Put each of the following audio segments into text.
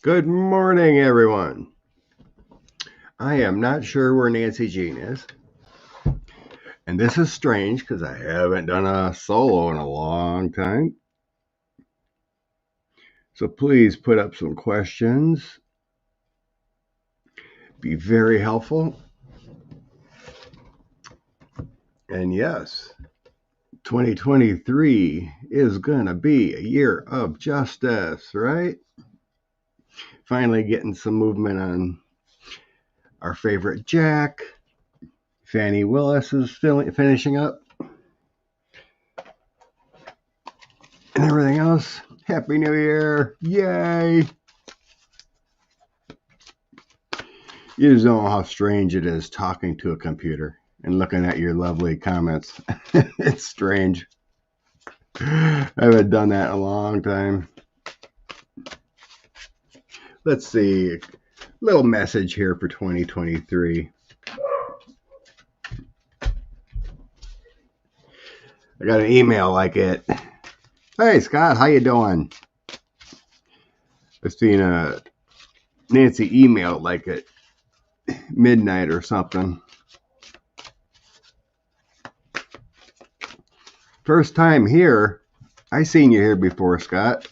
Good morning, everyone. I am not sure where Nancy Jean is. And this is strange because I haven't done a solo in a long time. So please put up some questions. Be very helpful. And yes, 2023 is going to be a year of justice, right? Finally getting some movement on our favorite Jack. Fannie Willis is finishing up. And everything else. Happy New Year. Yay. You just don't know how strange it is talking to a computer and looking at your lovely comments. It's strange. I haven't done that in a long time. Let's see. Little message here for 2023. I got an email like it. Hey, Scott, how you doing? I've seen Nancy email like at midnight or something. First time here. I seen you here before, Scott.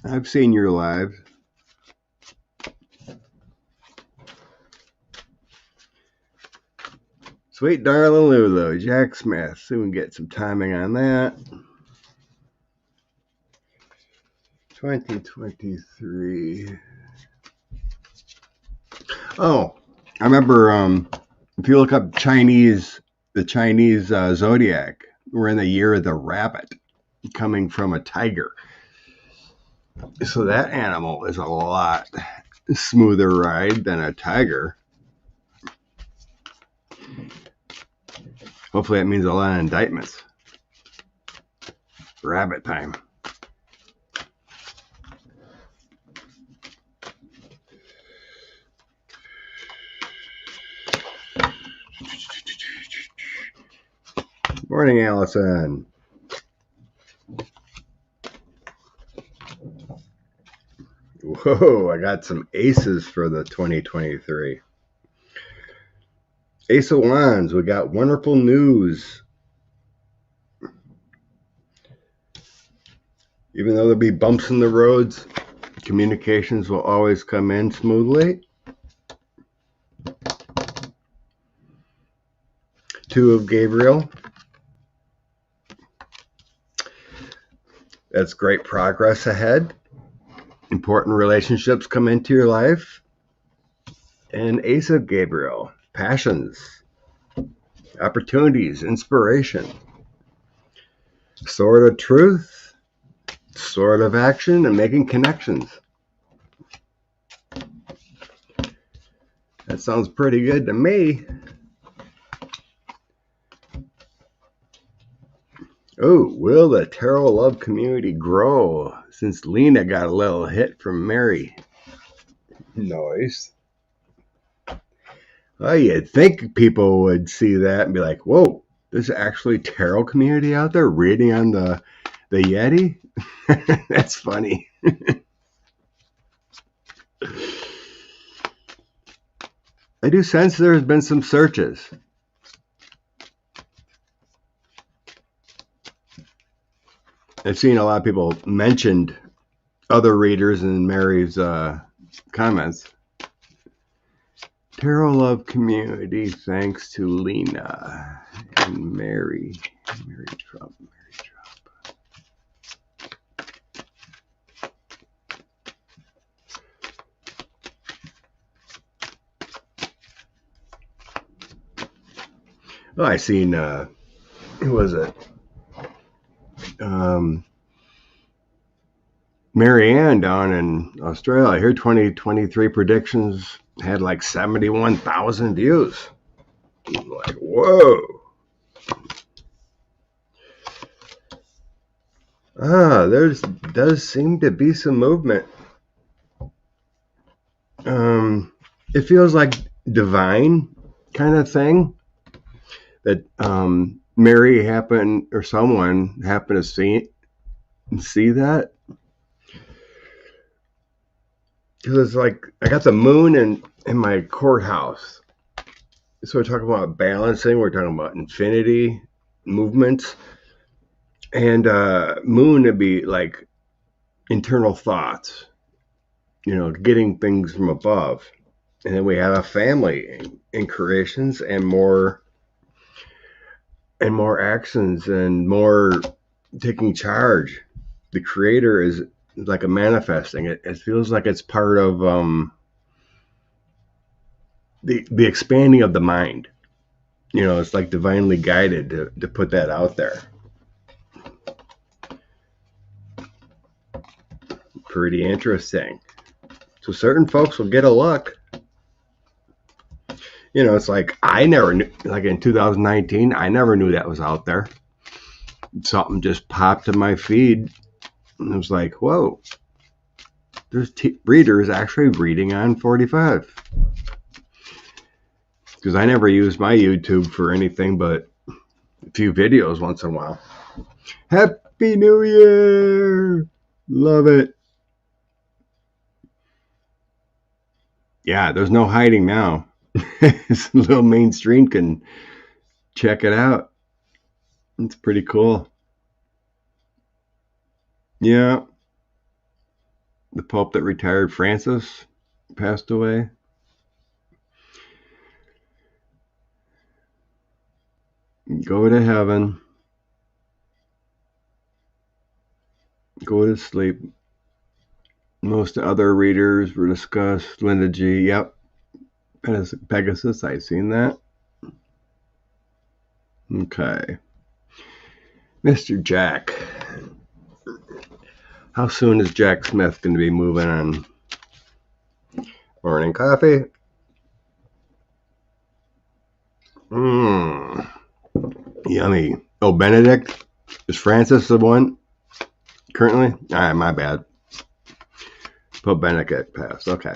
I've seen your live. Sweet darling Lulu, Jack Smith. So we can get some timing on that. 2023. Oh, I remember if you look up the Chinese zodiac, we're in the year of the rabbit, coming from a tiger. So that animal is a lot smoother ride than a tiger. Hopefully that means a lot of indictments. Rabbit time. Morning, Allison. Whoa, I got some aces for the 2023. Ace of Wands, we got wonderful news. Even though there'll be bumps in the roads, communications will always come in smoothly. Two of Gabriel. That's great progress ahead. Important relationships come into your life. And Ace of Gabriel. Passions. Opportunities. Inspiration. Sword of Truth. Sword of Action and making connections. That sounds pretty good to me. Oh, will the tarot love community grow since Lena got a little hit from Mary? Nice. Well, you'd think people would see that and be like, whoa, there's actually tarot community out there reading on the Yeti? That's funny. I do sense there's been some searches. I've seen a lot of people mentioned other readers in Mary's comments. Tarot love community thanks to Lena and Mary Trump. Oh, I seen who was it? Marianne down in Australia. Her 2023 predictions had like 71,000 views. I'm like, whoa. There does seem to be some movement. It feels like divine kind of thing that Mary happened, or someone happened to see that. Because it's like I got the moon in my courthouse. So we're talking about balancing. We're talking about infinity movements. And moon would be like internal thoughts, getting things from above. And then we have a family in creations and more actions and more taking charge. The creator is like a manifesting. It feels like it's part of the expanding of the mind. It's like divinely guided to put that out there. Pretty interesting. So certain folks will get a look. It's like I never knew, like in 2019, I never knew that was out there. Something just popped in my feed. And it was like, whoa, there's readers actually reading on 45. Because I never use my YouTube for anything but a few videos once in a while. Happy New Year! Love it. Yeah, there's no hiding now. This little mainstream can check it out. It's pretty cool. Yeah. The Pope that retired, Francis, passed away. Go to heaven. Go to sleep. Most other readers were discussed. Linda G. Yep. Pegasus. I've seen that. Okay. Mr. Jack. How soon is Jack Smith going to be moving on? Morning coffee. Yummy. Oh, Benedict? Is Francis the one currently? All right, my bad. Pope Benedict passed. Okay.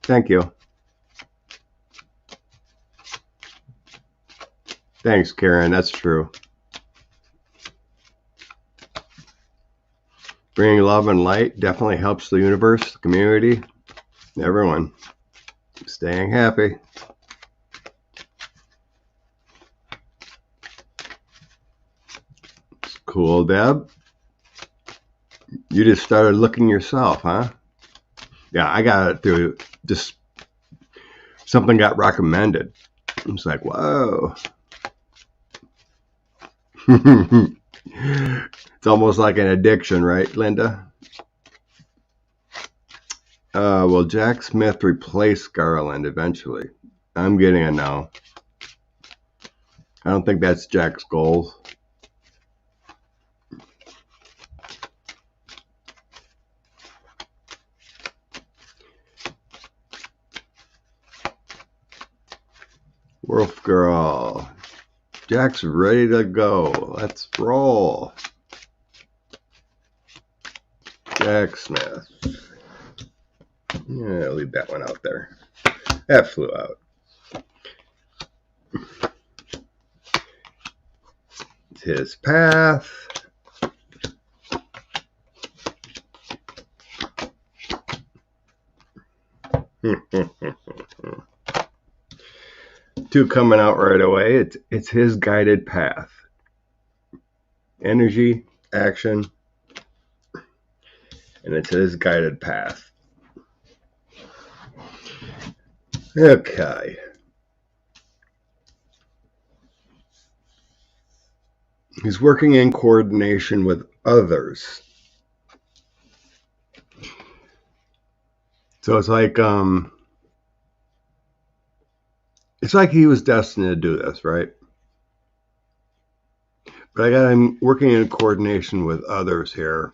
Thank you. Thanks, Karen. That's true. Bringing love and light definitely helps the universe, the community, everyone. Staying happy. It's cool, Deb. You just started looking yourself, huh? Yeah, I got it through just something got recommended. It's like, whoa. It's almost like an addiction, right, Linda? Will Jack Smith replace Garland eventually? I'm getting a no. I don't think that's Jack's goal. Wolf Girl. Jack's ready to go. Let's roll. Jack Smith. Yeah, leave that one out there. That flew out. It's his path. Two coming out right away. It's his guided path. Energy, action, and it's his guided path. Okay. He's working in coordination with others. So it's like he was destined to do this, right? But I got him working in coordination with others here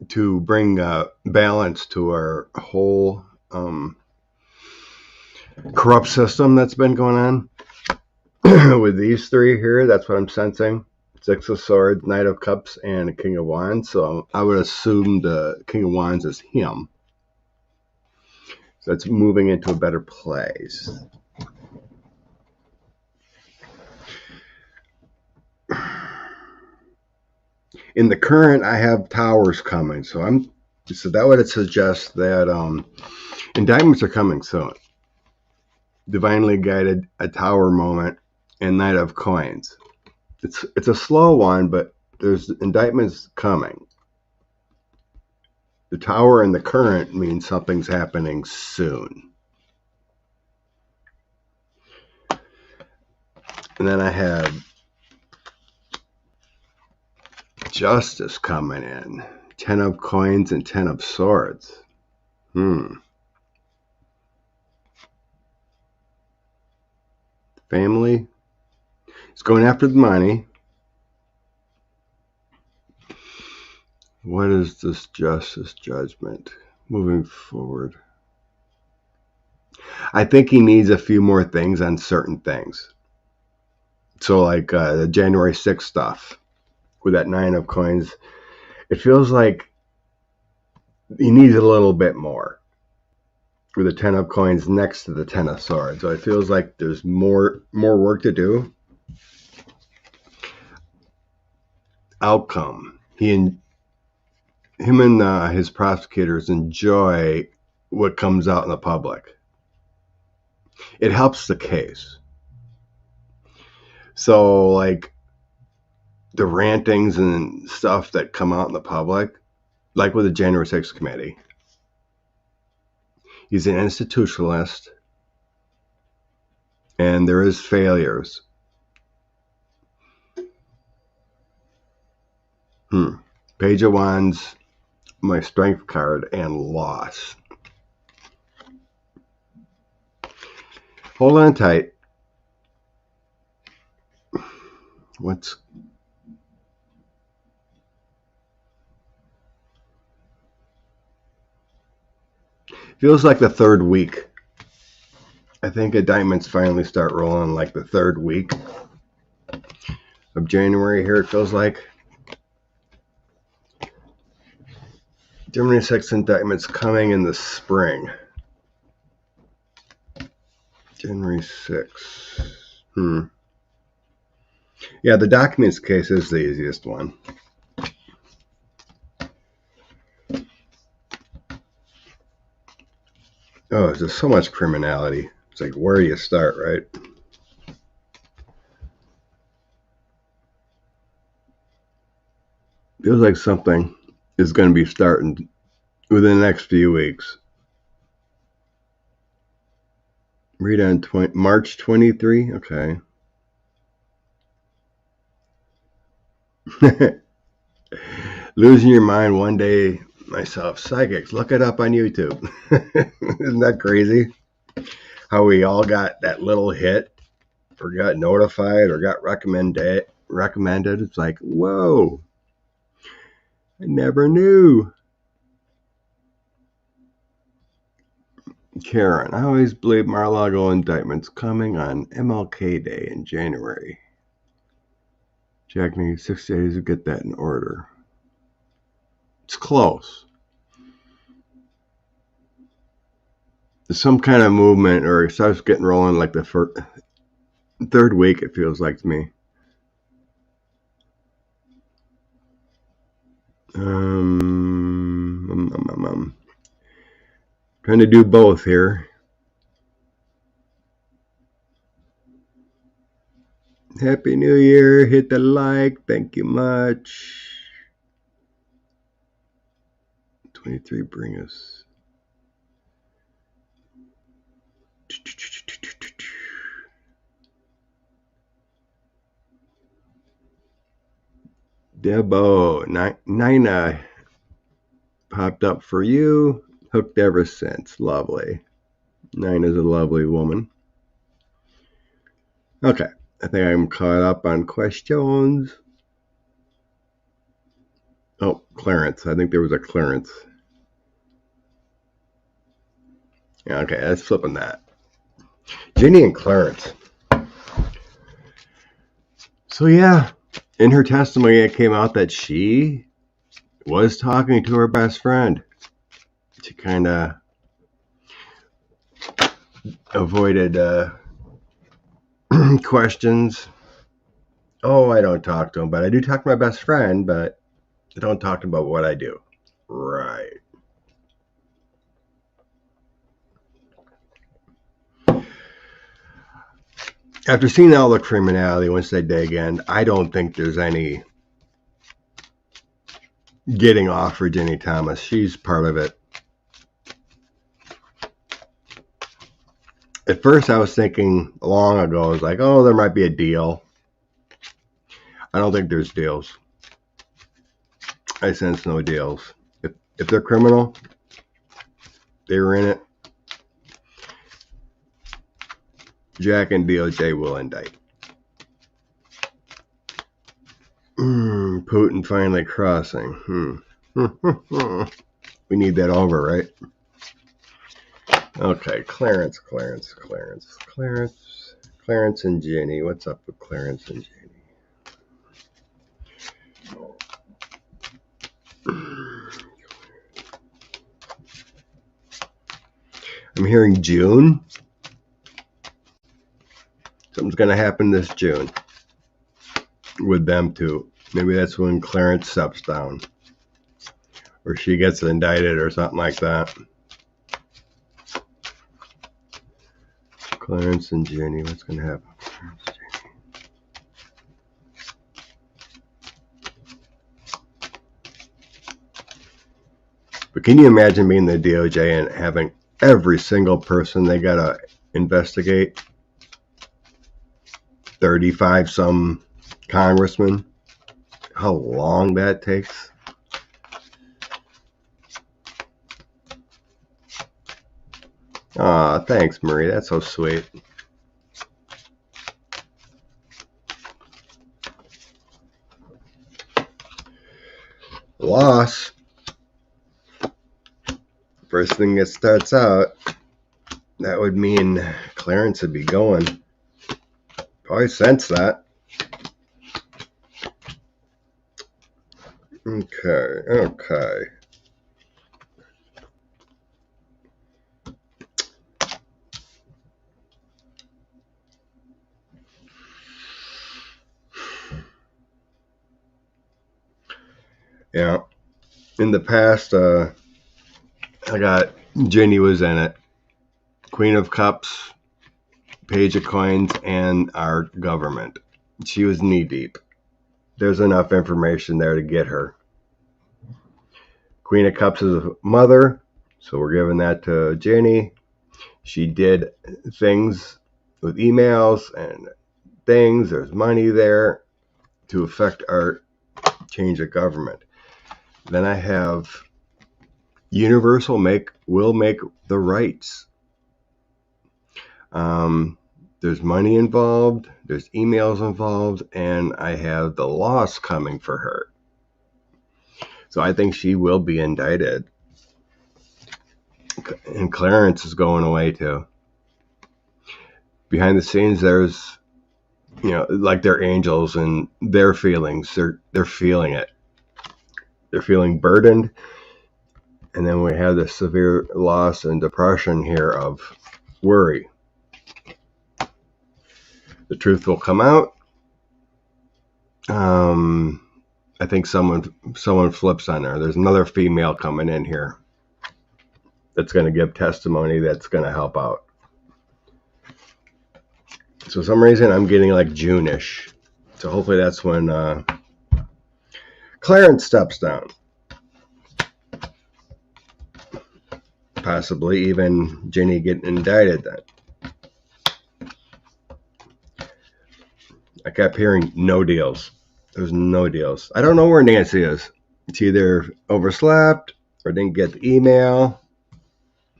to bring balance to our whole corrupt system that's been going on with these three here. That's what I'm sensing. Six of Swords, Knight of Cups, and King of Wands. So I would assume the King of Wands is him. So it's moving into a better place. In the current, I have towers coming. So I'm So that would suggest that indictments are coming soon. Divinely guided, a tower moment, and Knight of Coins. It's a slow one, but there's indictments coming. The tower and the current means something's happening soon. And then I have justice coming in. 10 of Coins and 10 of Swords. Family. It's going after the money. What is this justice judgment moving forward? I think he needs a few more things on certain things. So like the January 6th stuff with that 9 of Coins, it feels like he needs a little bit more with the 10 of Coins next to the 10 of Swords. So it feels like there's more work to do. Outcome. Him and his prosecutors enjoy what comes out in the public. It helps the case. So, like, the rantings and stuff that come out in the public, like with the January 6th committee, he's an institutionalist, and there is failures. Page of Wands, my strength card, and loss. Hold on tight. Feels like the third week. I think indictments finally start rolling like the third week of January here, it feels like. January 6th indictments coming in the spring. January 6th. Yeah, the documents case is the easiest one. Oh, there's just so much criminality. It's like, where do you start, right? Feels like something is going to be starting within the next few weeks. Read on March 23. Okay. Losing your mind one day myself. Psychics, look it up on YouTube. Isn't that crazy? How we all got that little hit or got notified or got recommended. It's like, whoa. I never knew. Karen, I always believe Mar-a-Lago indictments coming on MLK Day in January. Jack needs 6 days to get that in order. It's close. There's some kind of movement, or it starts getting rolling like the third week, it feels like to me. Trying to do both here. Happy New Year. Hit the like. Thank you much. 23 bring us. Debo, Nina popped up for you. Hooked ever since. Lovely. Nina's a lovely woman. Okay. I think I'm caught up on questions. Oh, Clarence. I think there was a Clarence. Yeah, okay, let's flip on that. Ginni and Clarence. So yeah, in her testimony it came out that she was talking to her best friend. She kind of avoided questions. Oh, I don't talk to him, but I do talk to my best friend, but I don't talk about what I do. Right. After seeing all the criminality once they dig in, I don't think there's any getting off for Ginni Thomas. She's part of it. At first, I was thinking long ago, I was like, oh, there might be a deal. I don't think there's deals. I sense no deals. If they're criminal, they were in it, Jack and DOJ will indict. Putin finally crossing. We need that over, right? Okay, Clarence and Ginni. What's up with Clarence and Ginni? I'm hearing June. Something's going to happen this June with them too. Maybe that's when Clarence steps down, or she gets indicted or something like that. Clarence and Ginni, what's going to happen? But can you imagine being the DOJ and having every single person they got to investigate? 35 some congressmen. How long that takes? Aw, thanks, Marie. That's so sweet. Loss. First thing that starts out, that would mean Clarence would be going. Probably sense that. Okay. Yeah. In the past, I got Ginni was in it. Queen of Cups, Page of Coins, and our government. She was knee deep. There's enough information there to get her. Queen of Cups is a mother, so we're giving that to Ginni. She did things with emails and things. There's money there to affect our change of government. Then I have Universal will make the rights. There's money involved, there's emails involved, and I have the loss coming for her. So I think she will be indicted. And Clarence is going away too. Behind the scenes, there's, like they're angels and their feelings. They're feeling it. They're feeling burdened. And then we have the severe loss and depression here of worry. The truth will come out. I think someone flips on her. There's another female coming in here that's going to give testimony that's going to help out. So for some reason I'm getting like June-ish. So hopefully that's when Clarence steps down. Possibly even Ginni getting indicted then. I kept hearing no deals. There's no deals. I don't know where Nancy is. It's either overslept or didn't get the email.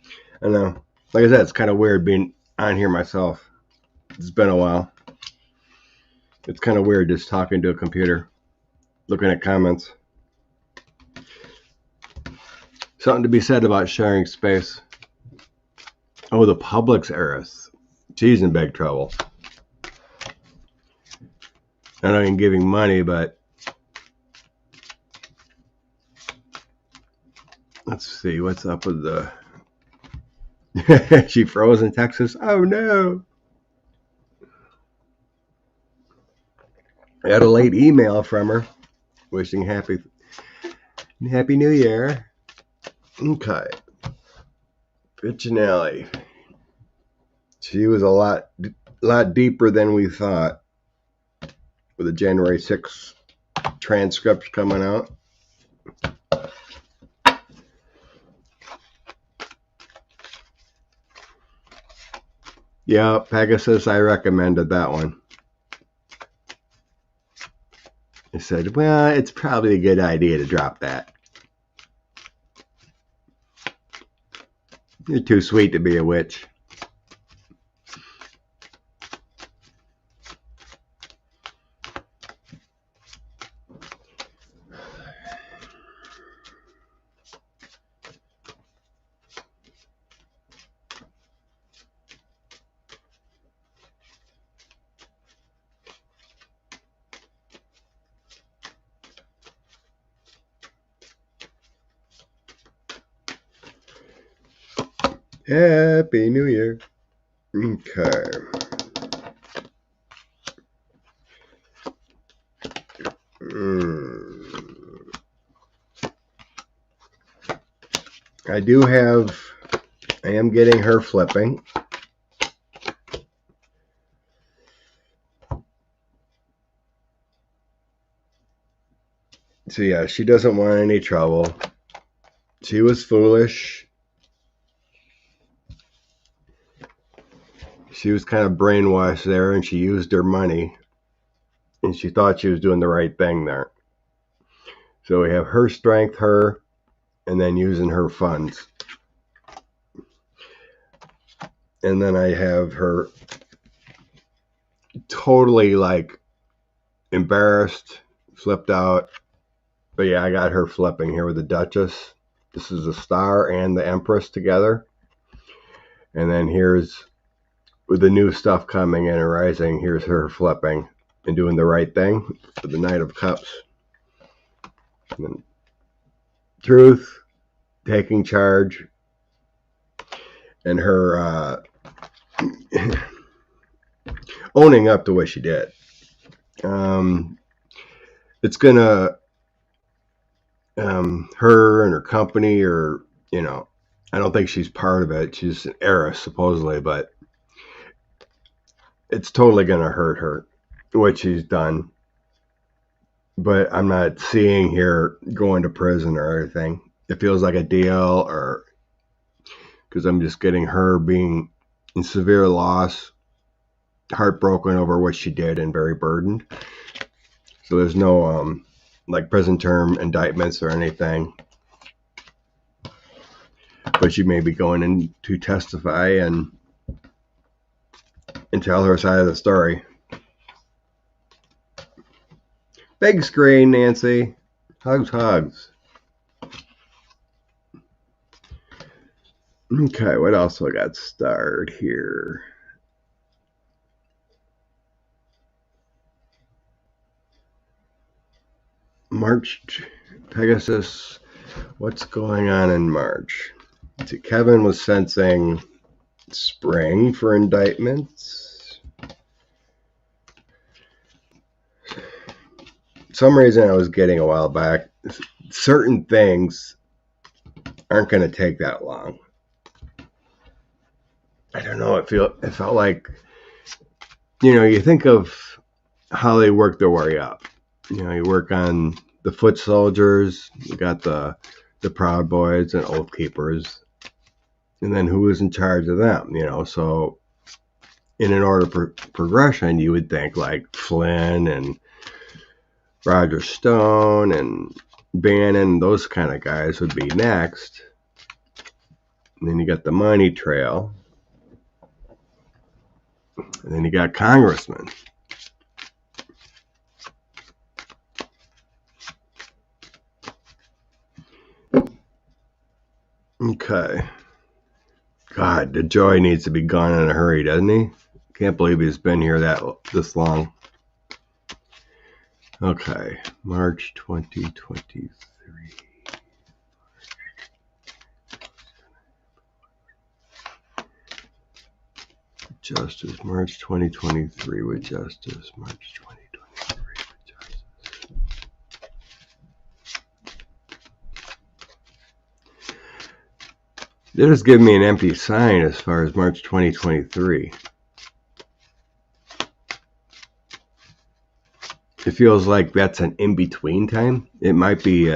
I don't know. Like I said, it's kind of weird being on here myself. It's been a while. It's kind of weird just talking to a computer, looking at comments. Something to be said about sharing space. Oh, the Publix heiress. She's in big trouble. Not only giving money, but let's see what's up with the. She froze in Texas. Oh no! I had a late email from her, wishing happy New Year. Okay, Rich and Alley. She was a lot lot deeper than we thought with the January 6th transcripts coming out. Yeah, Pegasus, I recommended that one. I said, well, it's probably a good idea to drop that. You're too sweet to be a witch. Happy New Year. Okay. I am getting her flipping. So yeah, she doesn't want any trouble. She was foolish. She was kind of brainwashed there, and she used her money, and she thought she was doing the right thing there. So we have her strength, her, and then using her funds. And then I have her totally like embarrassed, flipped out. But yeah, I got her flipping here with the Duchess. This is the Star and the Empress together. And then here's, with the new stuff coming in and rising, here's her flipping and doing the right thing for the Knight of Cups. And then Truth, taking charge, and her owning up to what she did. It's gonna, her and her company, or, you know, I don't think she's part of it. She's an heiress, supposedly, but it's totally going to hurt her, what she's done. But I'm not seeing here going to prison or anything. It feels like a deal, or because I'm just getting her being in severe loss, heartbroken over what she did, and very burdened. So there's no like prison term indictments or anything. But she may be going in to testify and tell her side of the story. Big screen, Nancy. Hugs, hugs. Okay, what else I got starred here? March, Pegasus. What's going on in March? See, Kevin was sensing spring for indictments. Some reason I was getting a while back, certain things aren't going to take that long. I don't know. It felt like, you know, you think of how they work their way up. You know, you work on the foot soldiers, you got the Proud Boys and Oath Keepers, and then who is in charge of them, you know? So in an order progression, you would think like Flynn and Roger Stone and Bannon, those kind of guys would be next. And then you got the money trail. And then you got congressmen. Okay. God, DeJoy needs to be gone in a hurry, doesn't he? Can't believe he's been here this long. Okay, March 2023. Justice, March 2023 with Justice, March 2023 with Justice. They just give me an empty sign as far as March 2023. It feels like that's an in-between time. It might be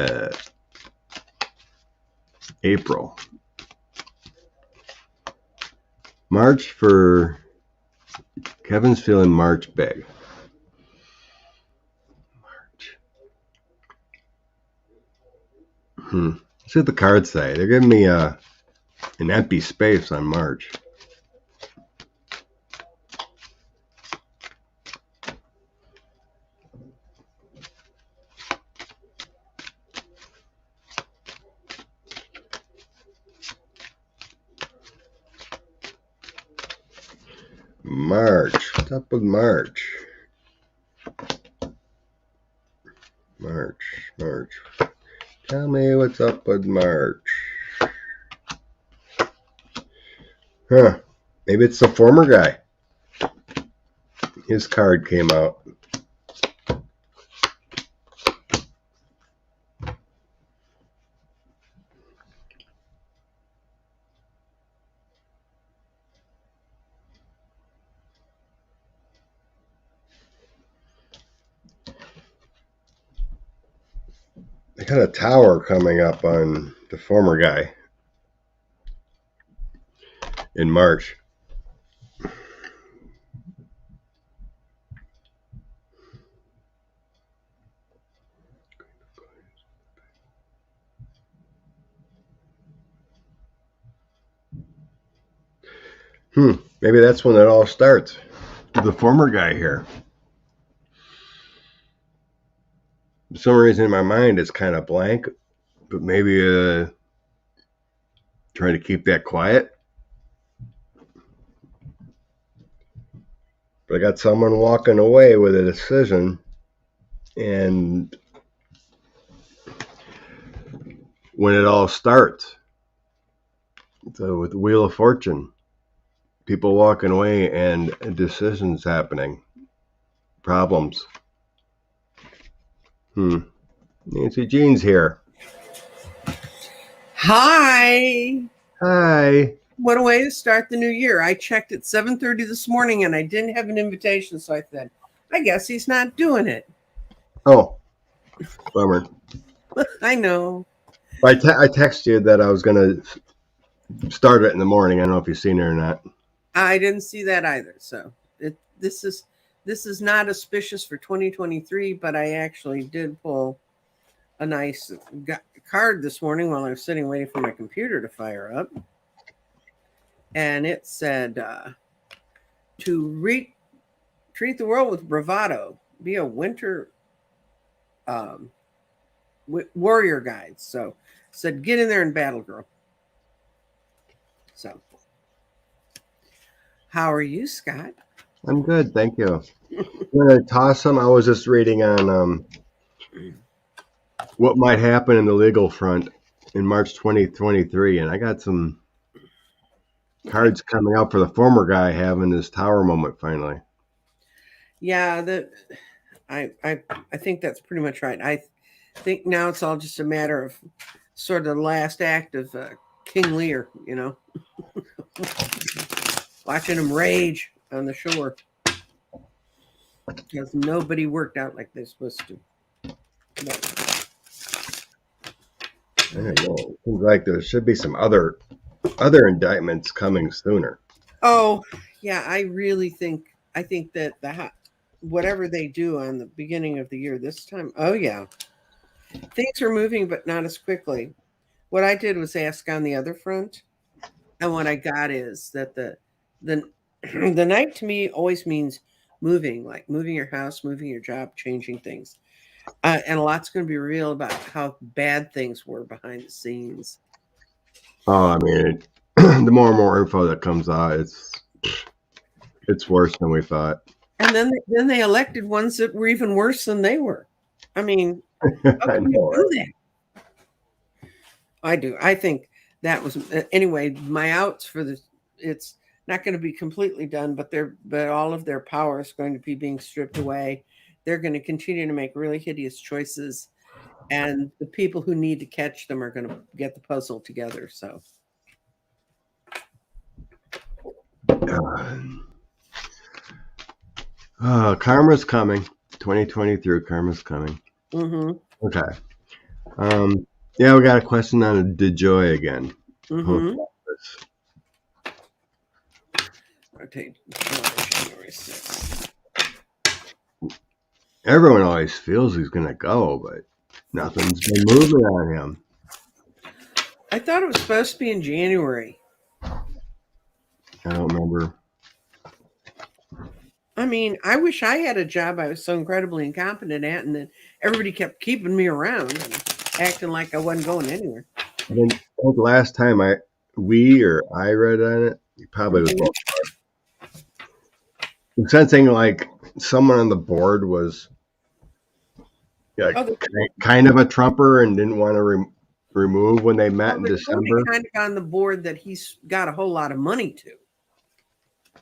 April. March for Kevin's feeling March big. March. Let's see what the cards say. They're giving me an empty space on March. March. What's up with March? March. Tell me what's up with March. Huh. Maybe it's the former guy. His card came out. I got a tower coming up on the former guy in March. Maybe that's when it all starts. The former guy here. For some reason in my mind it's kind of blank, but maybe trying to keep that quiet. But I got someone walking away with a decision, and when it all starts, so with the Wheel of Fortune, people walking away and decisions happening, problems. Nancy Jean's here. Hi. What a way to start the new year. I checked at 7:30 this morning and I didn't have an invitation, so I said, I guess he's not doing it. Oh, bummer. I know. I texted you that I was going to start it in the morning. I don't know if you've seen it or not. I didn't see that either. So this is not auspicious for 2023, but I actually did pull a nice card this morning while I was sitting waiting for my computer to fire up. And it said to treat the world with bravado, be a winter warrior guide. So it said, get in there and battle, girl. So how are you, Scott? I'm good, thank you. I'm going to toss them. I was just reading on what might happen in the legal front in March 2023, and I got some cards coming out for the former guy having his tower moment finally. Yeah, I think that's pretty much right. I think now it's all just a matter of sort of the last act of King Lear, watching him rage on the shore because nobody worked out like they're supposed to. I don't know. It seems like there should be some other indictments coming sooner. Oh, yeah, I think that whatever they do on the beginning of the year this time, oh yeah, things are moving, but not as quickly. What I did was ask on the other front, and what I got is that the night to me always means moving, like moving your house, moving your job, changing things. And a lot's going to be real about how bad things were behind the scenes. Oh, I mean, the more and more info that comes out, it's worse than we thought. And then they elected ones that were even worse than they were. I mean, how can you do that? I do. I think that was anyway. My outs for this. It's not going to be completely done, but all of their power is going to be being stripped away. They're going to continue to make really hideous choices, and the people who need to catch them are going to get the puzzle together. So, karma's coming. 2020 through karma's coming. Mm-hmm. Okay. Yeah, we got a question on DeJoy again. Mm-hmm. Rotate January 6th. Everyone always feels he's going to go, but nothing's been moving on him. I thought it was supposed to be in January. I don't remember. I mean, I wish I had a job I was so incredibly incompetent at, and then everybody kept keeping me around and acting like I wasn't going anywhere. I think the last time I read on it, probably was both. I'm sensing like someone on the board was kind of a Trumper and didn't want to remove when they met in December. Kind of on the board that he's got a whole lot of money to.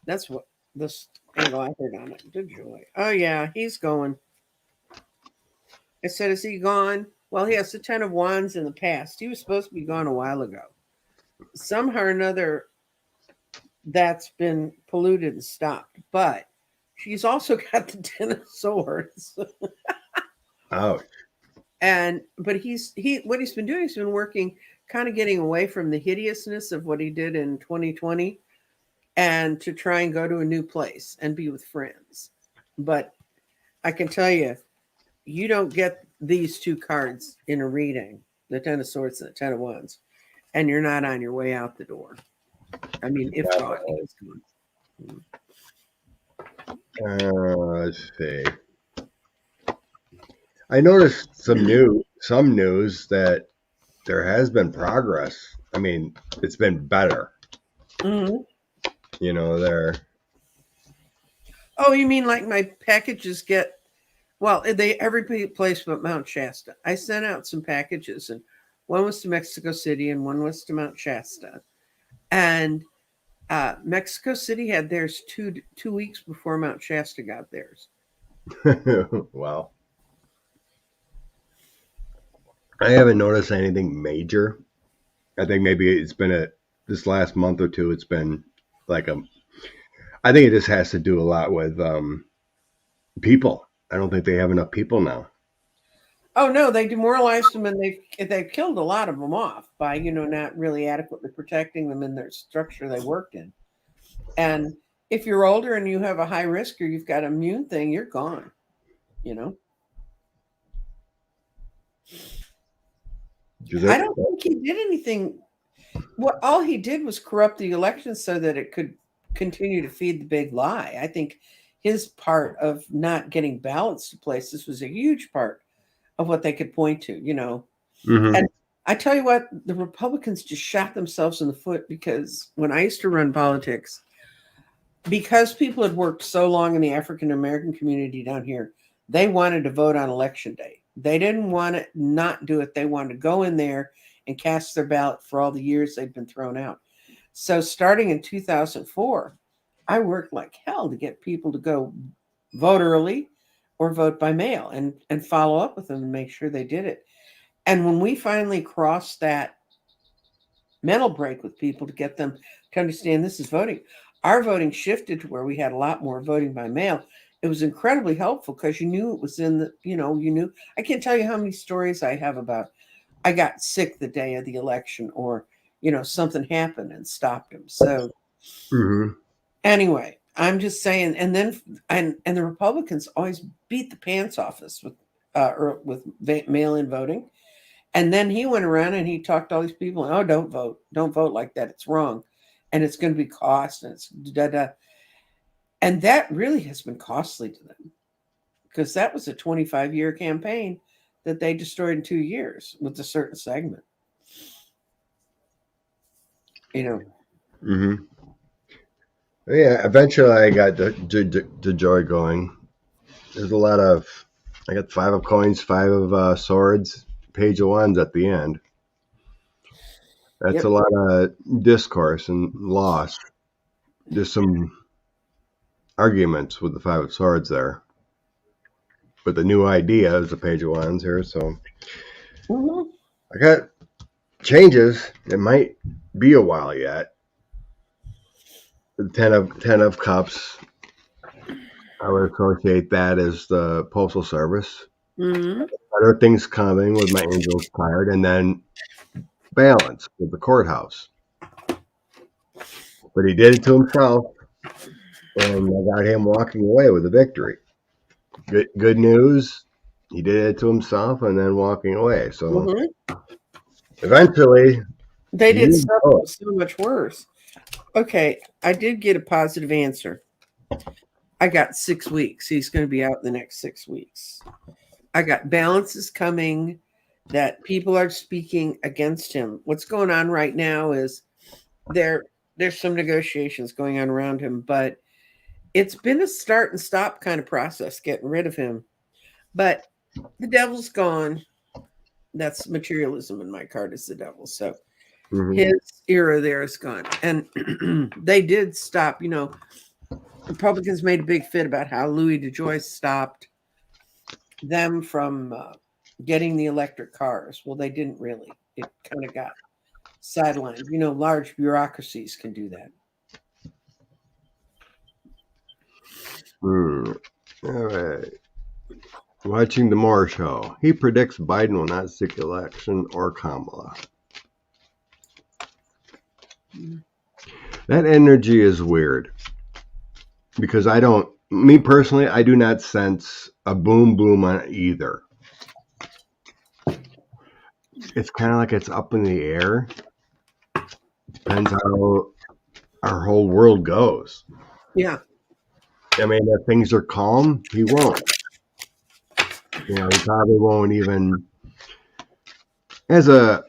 That's what this angle I heard on it. DeJoy. Oh yeah, he's going. I said, is he gone? Well, he has the 10 of Wands in the past. He was supposed to be gone a while ago. Somehow or another, that's been polluted and stopped. But she's also got the 10 of Swords. Ouch. But what he's been doing, he's been working, kind of getting away from the hideousness of what he did in 2020 and to try and go to a new place and be with friends. But I can tell you, you don't get these two cards in a reading, the 10 of Swords and the 10 of Wands, and you're not on your way out the door. I mean, if God is gone. Let's see. I noticed some news that there has been progress. I mean, it's been better. Mm-hmm. You know, there. Oh, you mean like my packages get? Well, every place but Mount Shasta. I sent out some packages, and one was to Mexico City, and one was to Mount Shasta. And Mexico City had theirs 2 weeks before Mount Shasta got theirs. Wow. I haven't noticed anything major. I think maybe it's been this last month or two. It's been like I think it just has to do a lot with people. I don't think they have enough people now. Oh no, they demoralized them, and they've killed a lot of them off by not really adequately protecting them in their structure they worked in. And if you're older and you have a high risk or you've got an immune thing, you're gone. I don't think he did anything. All he did was corrupt the election so that it could continue to feed the big lie. I think his part of not getting ballots to places was a huge part of what they could point to, Mm-hmm. And I tell you what, the Republicans just shot themselves in the foot, because when I used to run politics, because people had worked so long in the African American community down here, they wanted to vote on election day. They didn't want to not do it. They wanted to go in there and cast their ballot for all the years they'd been thrown out. So starting in 2004, I worked like hell to get people to go vote early or vote by mail and follow up with them and make sure they did it. And when we finally crossed that mental break with people to get them to understand this is voting, our voting shifted to where we had a lot more voting by mail. It was incredibly helpful because you knew it was in the, you knew. I can't tell you how many stories I have about I got sick the day of the election, or, something happened and stopped him. So Anyway, I'm just saying, and then the Republicans always beat the pants off us with mail-in voting. And then he went around and he talked to all these people, and, don't vote like that. It's wrong. And it's going to be cost, and it's da-da. And that really has been costly to them, because that was a 25-year campaign that they destroyed in 2 years with a certain segment. Mm-hmm. Yeah, eventually I got DeJoy going. There's a lot of, I got 5 of coins, 5 of swords, page of wands at the end. That's a lot of discourse and loss. There's some arguments with the 5 of swords there. But the new idea is the page of wands here, so I got changes. It might be a while yet. The 10 of cups. I would associate that as the Postal Service. Hmm. Better things coming with my Angels card, and then balance with the courthouse. But he did it to himself, and I got him walking away with a victory. Good news. He did it to himself and then walking away. So Hmm. eventually, They did you stuff that know was so much worse. Okay, I did get a positive answer. I got 6 weeks. He's going to be out in the next 6 weeks. I got balances coming that people are speaking against him. What's going on right now is there's some negotiations going on around him, but it's been a start and stop kind of process getting rid of him. But the devil's gone. That's materialism in my card is the devil. So Mhm. his era there is gone. And they did stop, Republicans made a big fit about how Louis DeJoy stopped them from getting the electric cars. Well, they didn't really. It kind of got sidelined. Large bureaucracies can do that. All right. Watching the Moore Show. He predicts Biden will not seek election or Kamala. That energy is weird because me personally, I do not sense a boom on either. It's kind of like it's up in the air. Depends how our whole world goes. Yeah. I mean, if things are calm, he won't. He probably won't even. As a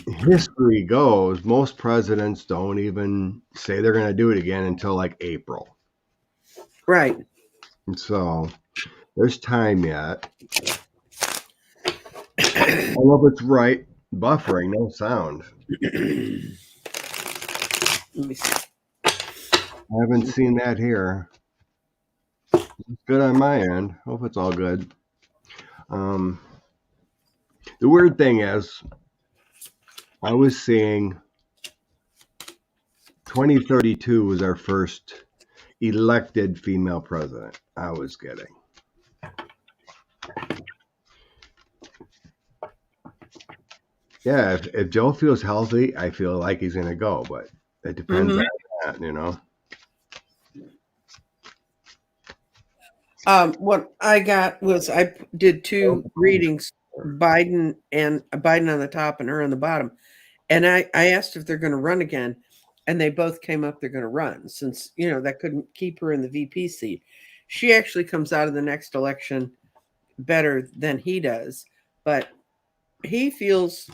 history goes, most presidents don't even say they're going to do it again until like April. Right. And so there's time yet. I don't know if it's right. Buffering, no sound. Let me see. I haven't seen that here. It's good on my end. Hope it's all good. The weird thing is, I was seeing 2032 was our first elected female president. I was getting. Yeah, if Joe feels healthy, I feel like he's going to go, but it depends on that. What I got was I did two readings, Biden on the top and her on the bottom. And I asked if they're going to run again. And they both came up they're going to run since, that couldn't keep her in the VP seat. She actually comes out of the next election better than he does. But he feels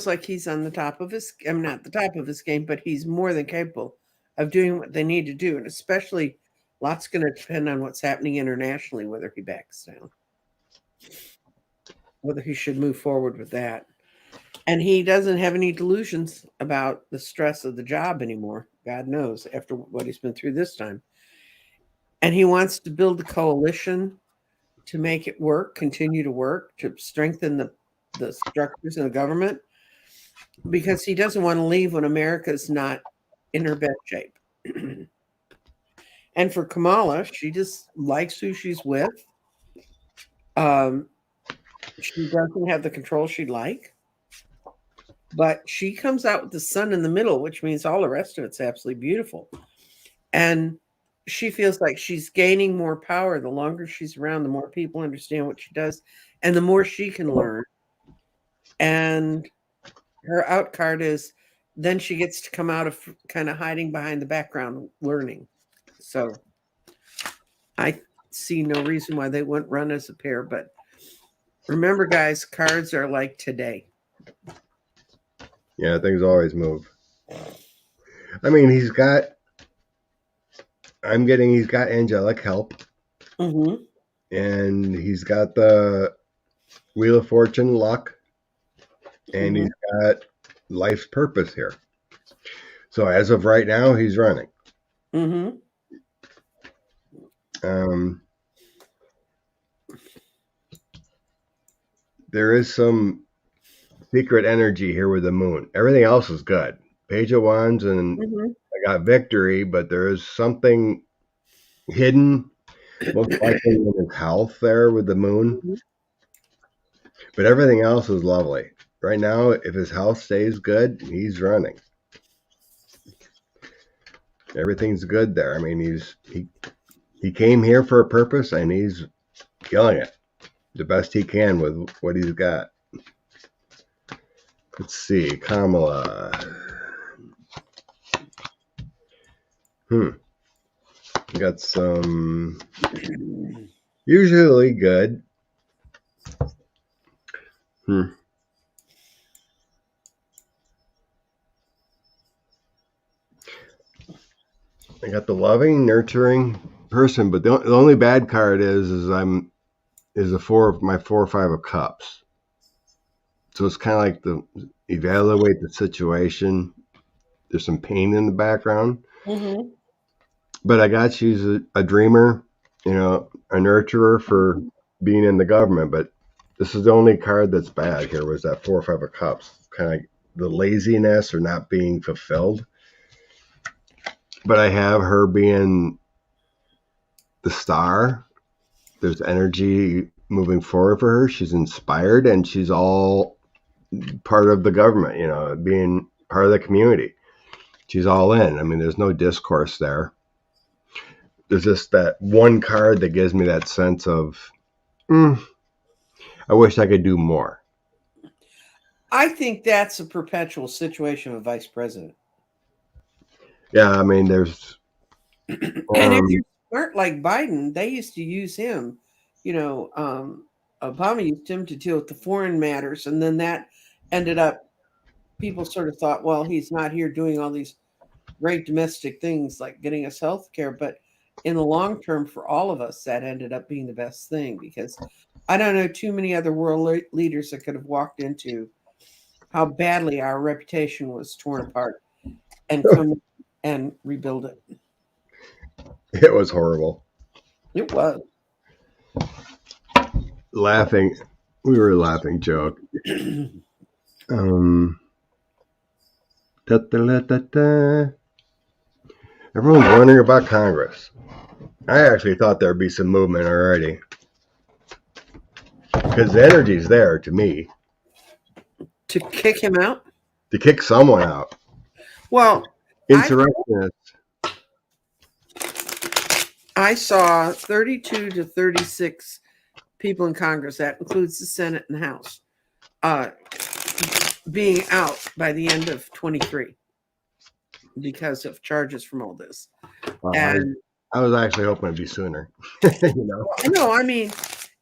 like he's on the top of his, I'm not the top of his game, but he's more than capable of doing what they need to do. And especially lots going to depend on what's happening internationally, whether he backs down, whether he should move forward with that. And he doesn't have any delusions about the stress of the job anymore. God knows after what he's been through this time. And he wants to build a coalition to make it work, continue to work, to strengthen the structures in the government, because he doesn't want to leave when America's not in her best shape. And for Kamala, she just likes who she's with. She doesn't have the control she'd like. But she comes out with the sun in the middle, which means all the rest of it's absolutely beautiful. And she feels like she's gaining more power. The longer she's around, the more people understand what she does and the more she can learn. And her out card is then she gets to come out of kind of hiding behind the background learning. So I see no reason why they wouldn't run as a pair. But remember, guys, cards are like today. Yeah, things always move. I mean, he's got angelic help. Mm-hmm. And he's got the Wheel of Fortune luck. And he's got life's purpose here. So as of right now, he's running. Mm-hmm. There is some secret energy here with the moon. Everything else is good. Page of Wands and I got victory, but there is something hidden, most likely in his health there with the moon. Mhm. But everything else is lovely. Right now, if his health stays good, he's running. Everything's good there. I mean, he came here for a purpose, and he's killing it the best he can with what he's got. Let's see, Kamala. Got some usually good. I got the loving, nurturing person, but the only bad card is a my 4 or 5 of cups. So it's kind of like evaluate the situation. There's some pain in the background, but I got she's a dreamer, a nurturer for being in the government. But this is the only card that's bad here was that 4 or 5 of cups, kind of like the laziness or not being fulfilled. But I have her being the star. There's energy moving forward for her. She's inspired, and she's all part of the government, being part of the community. She's all in. I mean, there's no discourse there. There's just that one card that gives me that sense of, I wish I could do more. I think that's a perpetual situation of vice president. Yeah, I mean, there's... and if you're smart like Biden, they used to use him. Obama used him to deal with the foreign matters, and then that ended up, people sort of thought, well, he's not here doing all these great domestic things like getting us health care. But in the long term, for all of us, that ended up being the best thing, because I don't know too many other world leaders that could have walked into how badly our reputation was torn apart and come and rebuild it. It was horrible. It was. Laughing. We were laughing joke. Everyone's wondering about Congress. I actually thought there'd be some movement already, because the energy's there to me. To kick him out? To kick someone out. Well, insurrectionists. I saw 32 to 36 people in Congress, that includes the Senate and the House, being out by the end of 23 because of charges from all this. And I was actually hoping it'd be sooner. No, I mean,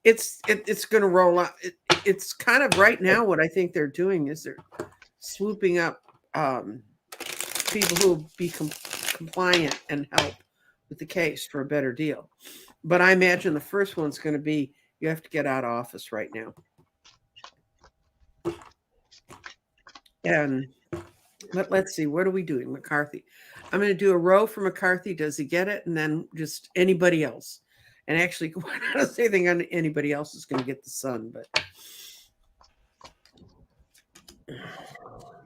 it's going to roll out. It's kind of right now what I think they're doing is they're swooping up people who will be compliant and help with the case for a better deal. But I imagine the first one's going to be, you have to get out of office right now. And let's see, what are we doing? McCarthy. I'm going to do a row for McCarthy. Does he get it? And then just anybody else. And actually, I don't say anything on anybody else is going to get the sun, but.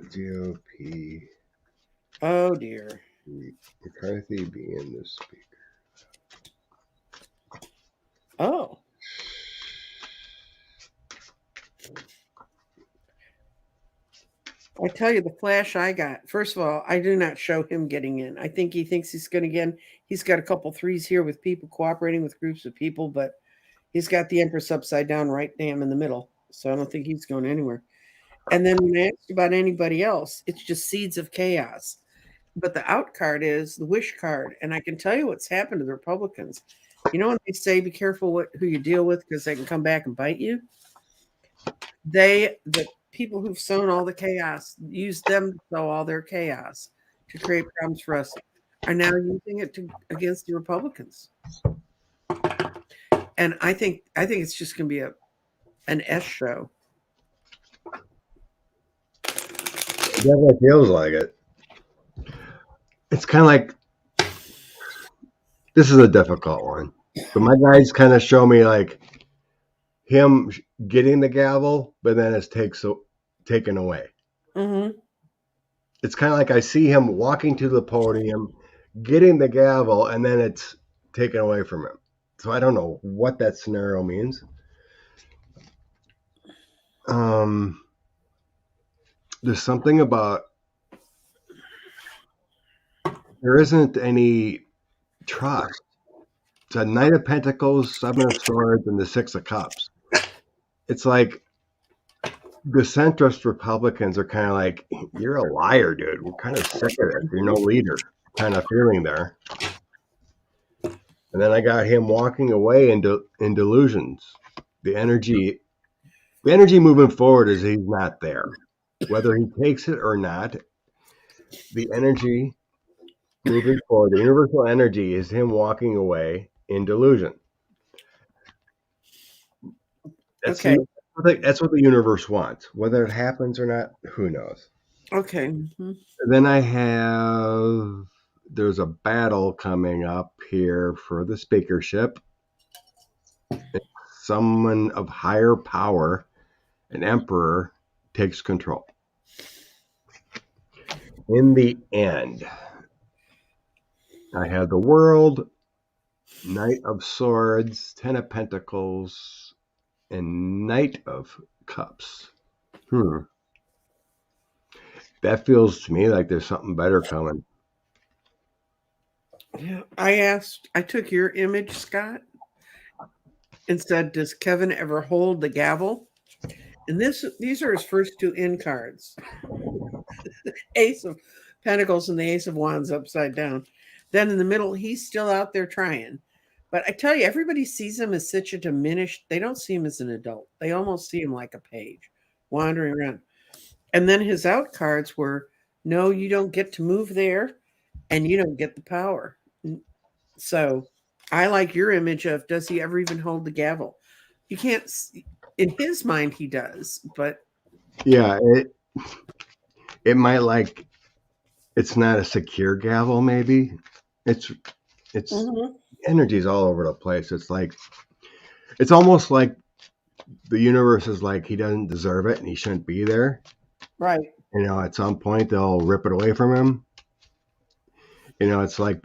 GOP. Oh, dear. McCarthy being the speaker. Oh. I tell you, the flash I got, first of all, I do not show him getting in. I think he thinks he's going to get in. He's got a couple threes here with people cooperating with groups of people, but he's got the Empress upside down right damn in the middle. So I don't think he's going anywhere. And then when I asked about anybody else, it's just seeds of chaos. But the out card is the wish card. And I can tell you what's happened to the Republicans. You know when they say be careful who you deal with because they can come back and bite you? The people who've sown all the chaos, use them to sow all their chaos to create problems for us, are now using it against the Republicans. And I think it's just going to be an S show. It definitely feels like it. It's kind of like, this is a difficult one, but my guys kind of show me like him getting the gavel, but then it's taken away. Mm-hmm. It's kind of like I see him walking to the podium, getting the gavel, and then it's taken away from him. So I don't know what that scenario means. There's something about there isn't any trust. It's a Knight of Pentacles, Seven of Swords, and the Six of Cups. It's like the centrist Republicans are kind of like, you're a liar, dude. We're kind of sick of it. You're no leader kind of feeling there. And then I got him walking away in delusions. The energy moving forward is he's not there. Whether he takes it or not, the energy moving forward, the universal energy is him walking away in delusion. That's what the universe wants. Whether it happens or not, who knows? Okay. Mm-hmm. Then there's a battle coming up here for the speakership. Someone of higher power, an emperor, takes control. In the end, I have the World, Knight of Swords, Ten of Pentacles, and Knight of Cups. That feels to me like there's something better coming. Yeah, I took your image, Scott, and said, does Kevin ever hold the gavel? And these are his first two end cards. Ace of Pentacles and the Ace of Wands upside down. Then in the middle, he's still out there trying. But I tell you, everybody sees him as such a diminished. They don't see him as an adult. They almost see him like a page wandering around. And then his out cards were, no, you don't get to move there, and you don't get the power. So I like your image of, does he ever even hold the gavel? You can't, in his mind, he does, but. Yeah, it might it's not a secure gavel, maybe. It's mm-hmm. Energy's all over the place. It's almost like the universe is like he doesn't deserve it and he shouldn't be there. Right. At some point they'll rip it away from him. It's like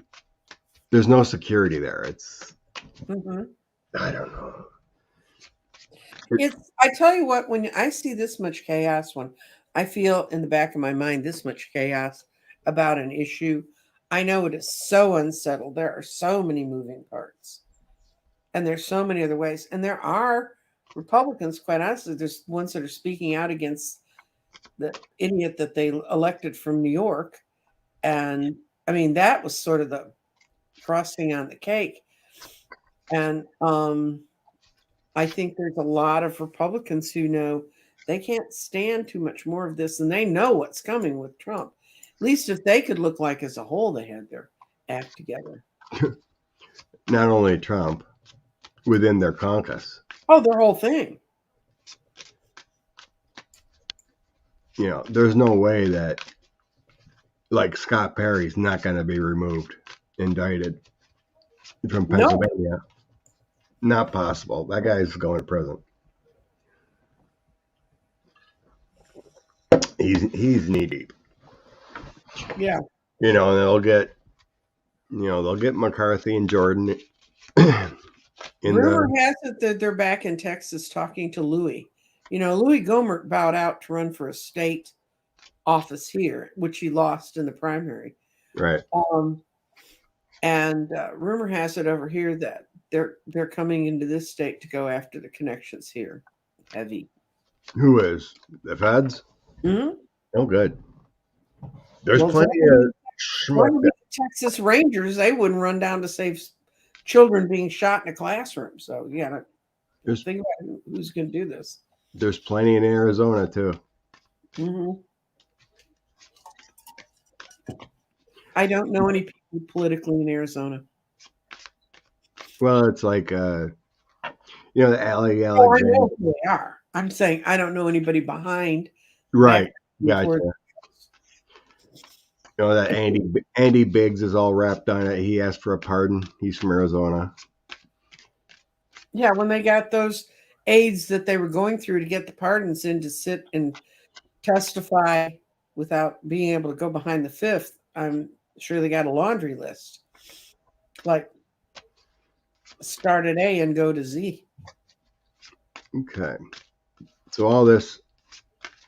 there's no security there. It's mm-hmm. I don't know. I tell you what, when I see this much chaos, when I feel in the back of my mind this much chaos about an issue, I know it is so unsettled. There are so many moving parts. And there's so many other ways. And there are Republicans, quite honestly, there's ones that are speaking out against the idiot that they elected from New York. And I mean, that was sort of the frosting on the cake. And I think there's a lot of Republicans who know they can't stand too much more of this, and they know what's coming with Trump. At least if they could look like as a whole, they had their act together. Not only Trump, within their caucus. Oh, their whole thing. There's no way that, like, Scott Perry's not going to be indicted from Pennsylvania. No. Not possible. That guy's going to prison. He's knee deep. Yeah. And they'll get McCarthy and Jordan. Rumor has it that they're back in Texas talking to Louis. Louis Gohmert bowed out to run for a state office here, which he lost in the primary. Right. And rumor has it over here that they're coming into this state to go after the connections here. Heavy. Who is? The feds? Mm-hmm. Oh, good. There's plenty of Texas Rangers. They wouldn't run down to save children being shot in a classroom. So you got to think about who's going to do this. There's plenty in Arizona too. Mm-hmm. I don't know any people politically in Arizona. Well, it's like the alley. Oh, I know who they are. I'm saying I don't know anybody behind. Right. Gotcha. That Andy Biggs is all wrapped on it. He asked for a pardon. He's from Arizona. Yeah, when they got those aides that they were going through to get the pardons in to sit and testify without being able to go behind the fifth, I'm sure they got a laundry list. Like, start at A and go to Z. Okay. So all this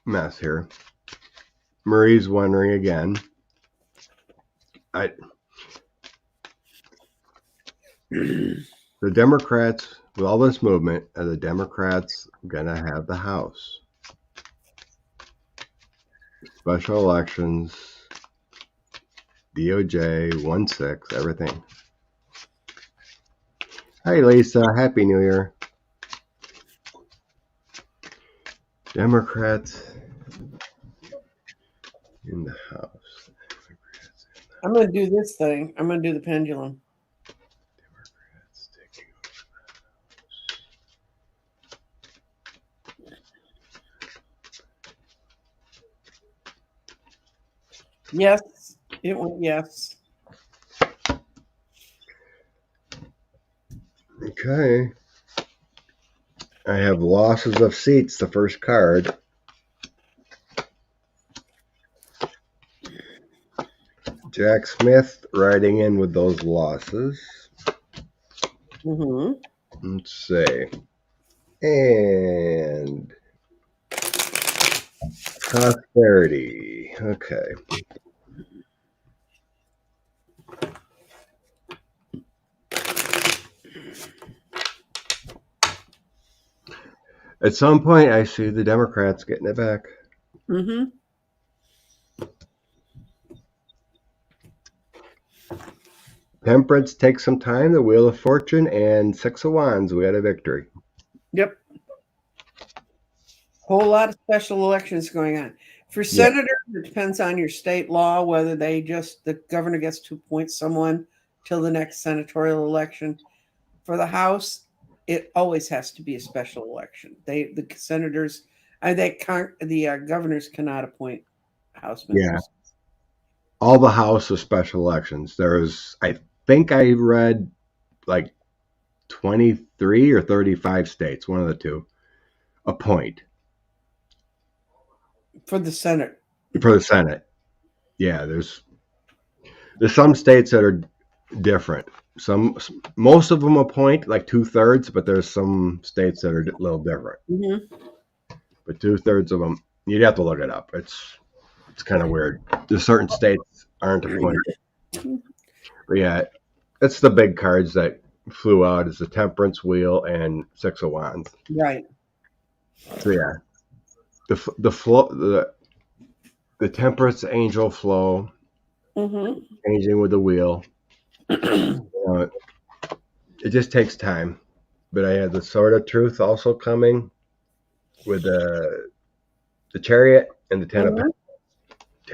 mess here. Marie's wondering again. The Democrats, with all this movement, are the Democrats gonna have the House? Special elections, DOJ, 1-6, everything. Hi, Lisa. Happy New Year. Democrats in the House. I'm going to do this thing. I'm going to do the pendulum. Democrats taking Yes, it went yes. Okay. I have losses of seats, the first card. Jack Smith riding in with those losses. Mm-hmm. Let's see. And prosperity. Okay. At some point, I see the Democrats getting it back. Mm-hmm. Temperance takes some time. The Wheel of Fortune and Six of Wands. We got a victory. Yep. Whole lot of special elections going on. For Yeah. senators, it depends on your state law whether the governor gets to appoint someone till the next senatorial election. For the House, it always has to be a special election. The senators, the governors cannot appoint House members. Yeah. All the House of special elections. There's, I think I read like 23 or 35 states, one of the two, appoint. For the Senate. For the Senate. Yeah, there's some states that are different. Most of them appoint like 2/3, but there's some states that are a little different. Mm-hmm. But 2/3 of them, you'd have to look it up. It's kind of weird. There's certain states aren't appointed. But yeah, it's the big cards that flew out is the Temperance Wheel and Six of Wands. Right. So yeah, the flow, the Temperance Angel flow, Mm-hmm. changing with the wheel. It just takes time. But I had the Sword of Truth also coming with the Chariot and the Ten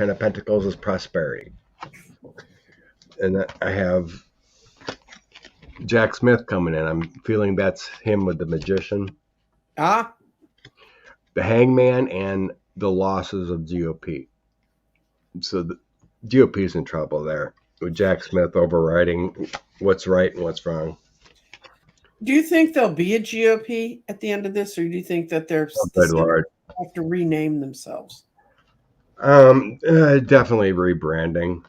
of Pentacles is prosperity. And I have Jack Smith coming in. I'm feeling that's him with the Magician. Ah. The Hangman and the losses of GOP. So the GOP's in trouble there with Jack Smith overriding what's right and what's wrong. Do you think there'll be a GOP at the end of this, or do you think that they're Good Lord. have to rename themselves? Definitely rebranding.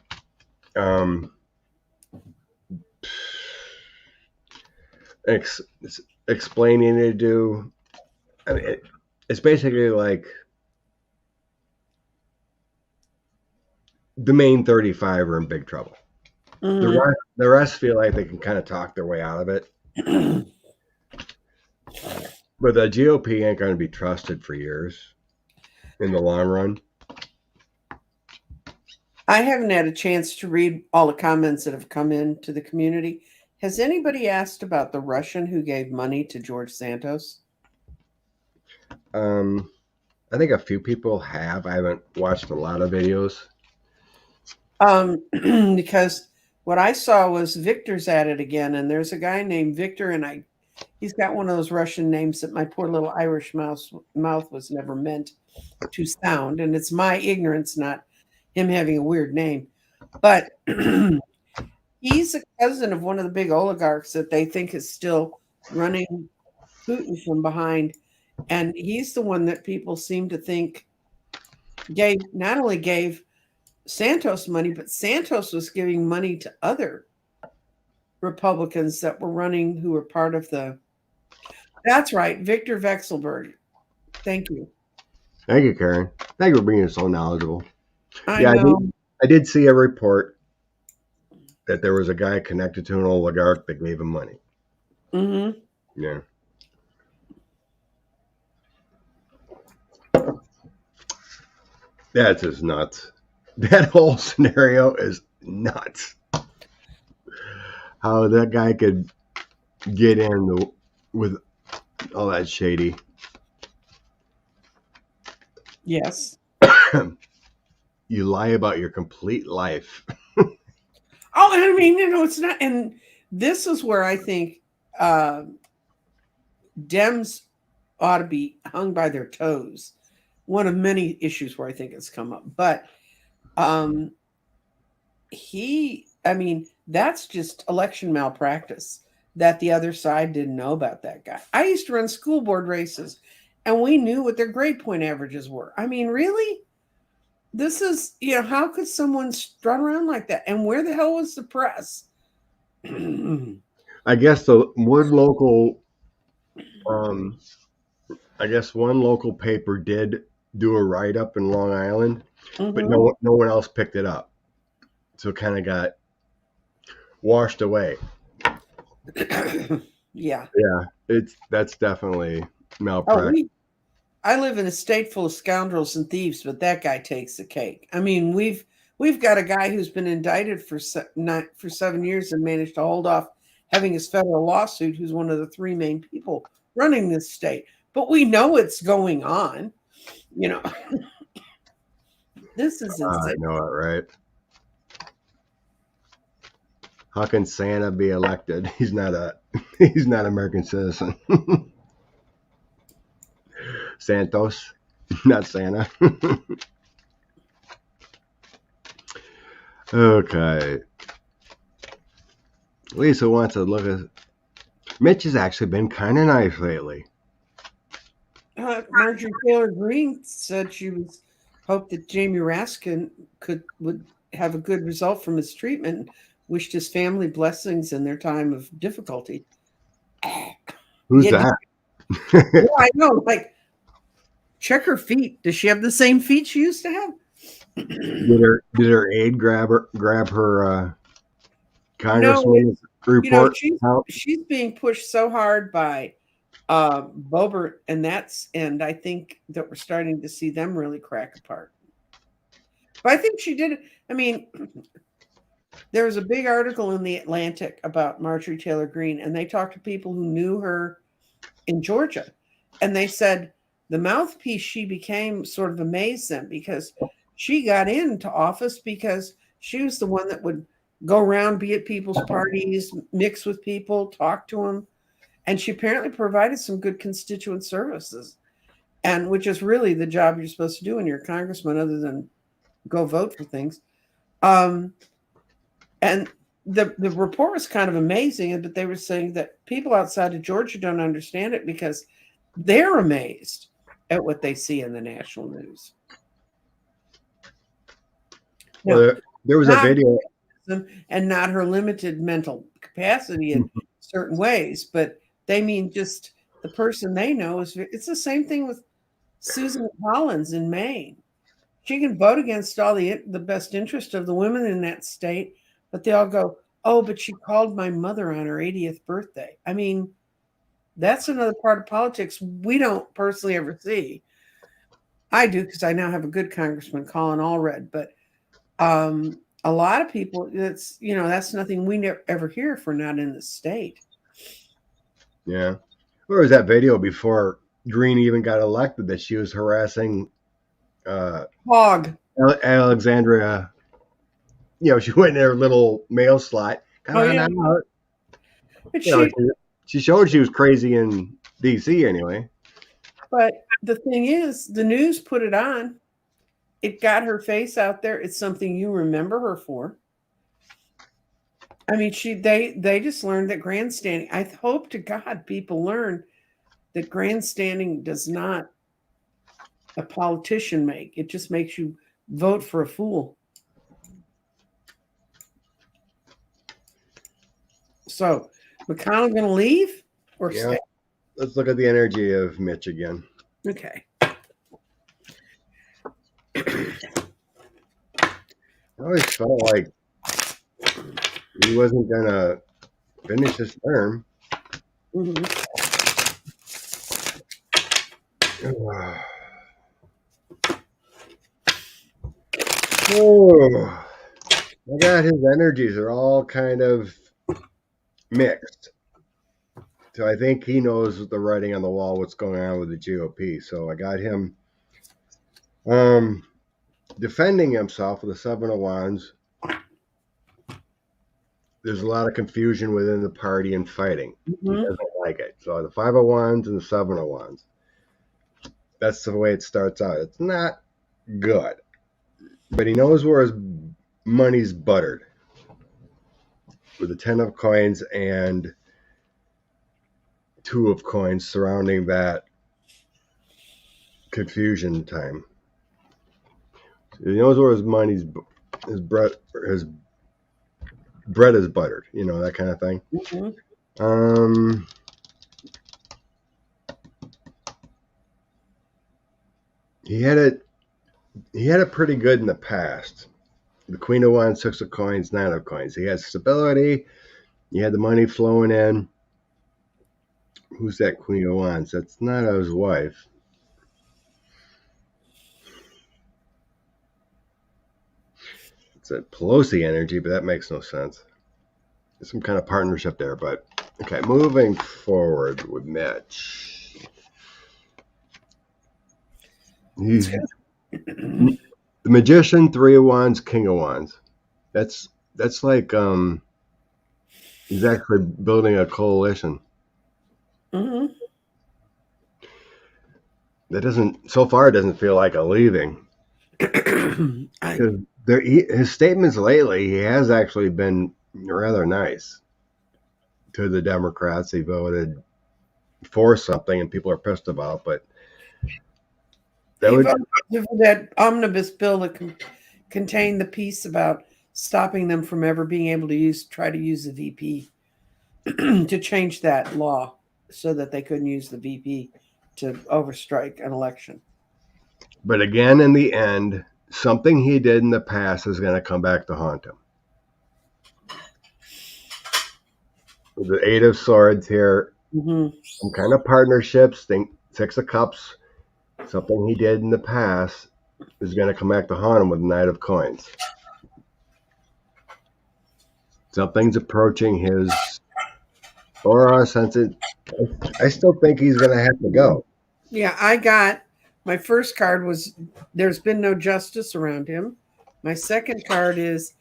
Explaining to do. I mean, it's basically like the main 35 are in big trouble. Mm-hmm. The rest feel like they can kind of talk their way out of it. But the GOP ain't going to be trusted for years in the long run. I haven't had a chance to read all the comments that have come into the community. Has anybody asked about the Russian who gave money to George Santos? I think a few people have. I haven't watched a lot of videos. Because what I saw was Victor's at it again, and there's a guy named Victor, and he's got one of those Russian names that my poor little Irish mouth was never meant to sound, and it's my ignorance, not him having a weird name. But he's a cousin of one of the big oligarchs that they think is still running Putin from behind, and he's the one that people seem to think not only gave Santos money, but Santos was giving money to other Republicans that were running who were part of the. That's right, Victor Vexelberg. Thank you. Thank you, Karen. Thank you for being so knowledgeable. I Yeah, know. I did see a report that there was a guy connected to an oligarch that gave him money. Mm-hmm. Yeah. That's just nuts. That whole scenario is nuts. How that guy could get in with all that shady. Yes. You lie about your complete life. Oh, and I mean, it's not. And this is where I think uh, Dems ought to be hung by their toes. One of many issues where I think it's come up. But um, I mean, that's just election malpractice that the other side didn't know about that guy. I used to run school board races and we knew what their grade point averages were. I mean, really? This is, how could someone strut around like that? And where the hell was the press? I guess the one local, um, I guess one local paper did do a write up in Long Island, but Mhm. no one else picked it up, so it kind of got washed away. Yeah. Yeah, that's definitely Oh, malpractice. I live in a state full of scoundrels and thieves, but that guy takes the cake. I mean, we've got a guy who's been indicted for for 7 years and managed to hold off having his federal lawsuit. Who's one of the three main people running this state, but we know it's going on. You know, this is I insane. know it, right? How can Santa be elected? He's not an American citizen. Santos, not Santa. Okay. Lisa wants to look at. Mitch has actually been kind of nice lately. Marjorie Taylor Greene said she was hoped that Jamie Raskin would have a good result from his treatment. Wished his family blessings in their time of difficulty. Who's Yeah, that? I know. Like, check her feet. Does she have the same feet she used to have? Did her aide grab her No, congressman's report out? she's being pushed so hard by Boebert and I think that we're starting to see them really crack apart. But I think she did. I mean, there was a big article in the Atlantic about Marjorie Taylor Greene, and they talked to people who knew her in Georgia, and they said the mouthpiece she became sort of amazed them because she got into office because she was the one that would go around, be at people's parties, mix with people, talk to them, and she apparently provided some good constituent services, and which is really the job you're supposed to do when you're a congressman, other than go vote for things. Um, and the report was kind of amazing, but they were saying that people outside of Georgia don't understand it because they're amazed at what they see in the national news. Well, No, there was a video. and not her limited mental capacity in certain ways, but they mean just the person they know is. It's the same thing with Susan Collins in Maine. She can vote against all the best interest of the women in that state, but they all go, "Oh, but she called my mother on her 80th birthday." I mean, that's another part of politics we don't personally ever see. I do because I now have a good congressman, Colin Allred, but a lot of people, that's nothing we never ever hear if we're not in the state. Yeah. Where was that video before Green even got elected that she was harassing Hog. Alexandria? She went in her little mail slot. Come Oh on yeah, out. but You know, she showed she was crazy in D.C. anyway. but the thing is, the news put it on. It got her face out there. It's something you remember her for. I mean, they just learned that grandstanding. I hope to God people learn that grandstanding does not a politician make. It just makes you vote for a fool. So, McConnell going to leave or Yeah. stay? Let's look at the energy of Mitch again. Okay. I always felt like he wasn't going to finish his term. Mhm. Oh, I got his energies are all kind of mixed. So I think he knows the writing on the wall, what's going on with the GOP. So I got him defending himself with the Seven of Wands. There's a lot of confusion within the party and fighting. He doesn't like it. So the Five of Wands and the Seven of Wands. That's the way it starts out. It's not good. But he knows where his money's buttered. With the Ten of Coins and Two of Coins surrounding that confusion time. So he knows where his money's his bread is buttered, you know, that kind of thing. Mm-hmm. He had it pretty good in the past. The Queen of Wands, Six of Coins, Nine of Coins. He had stability. He had the money flowing in. Who's that Queen of Wands? That's not his wife. It's a Pelosi energy, but that makes no sense. There's some kind of partnership there, but okay, moving forward with Mitch. He's the Magician, Three of Wands, King of Wands. That's like he's actually building a coalition. Mm-hmm. That doesn't feel like a leaving. His statements lately, he has actually been rather nice to the Democrats. He voted for something, and people are pissed about. But voted for that omnibus bill that contained the piece about stopping them from ever being able to try to use the VP to change that law so that they couldn't use the VP to overstrike an election. But again, in the end, something he did in the past is going to come back to haunt him. The Eight of Swords here, some kind of partnerships, Six of Cups, something he did in the past is going to come back to haunt him with Knight of Coins. Something's approaching his aura, I still think he's going to have to go. Yeah, I got my first card was there's been no justice around him. My second card is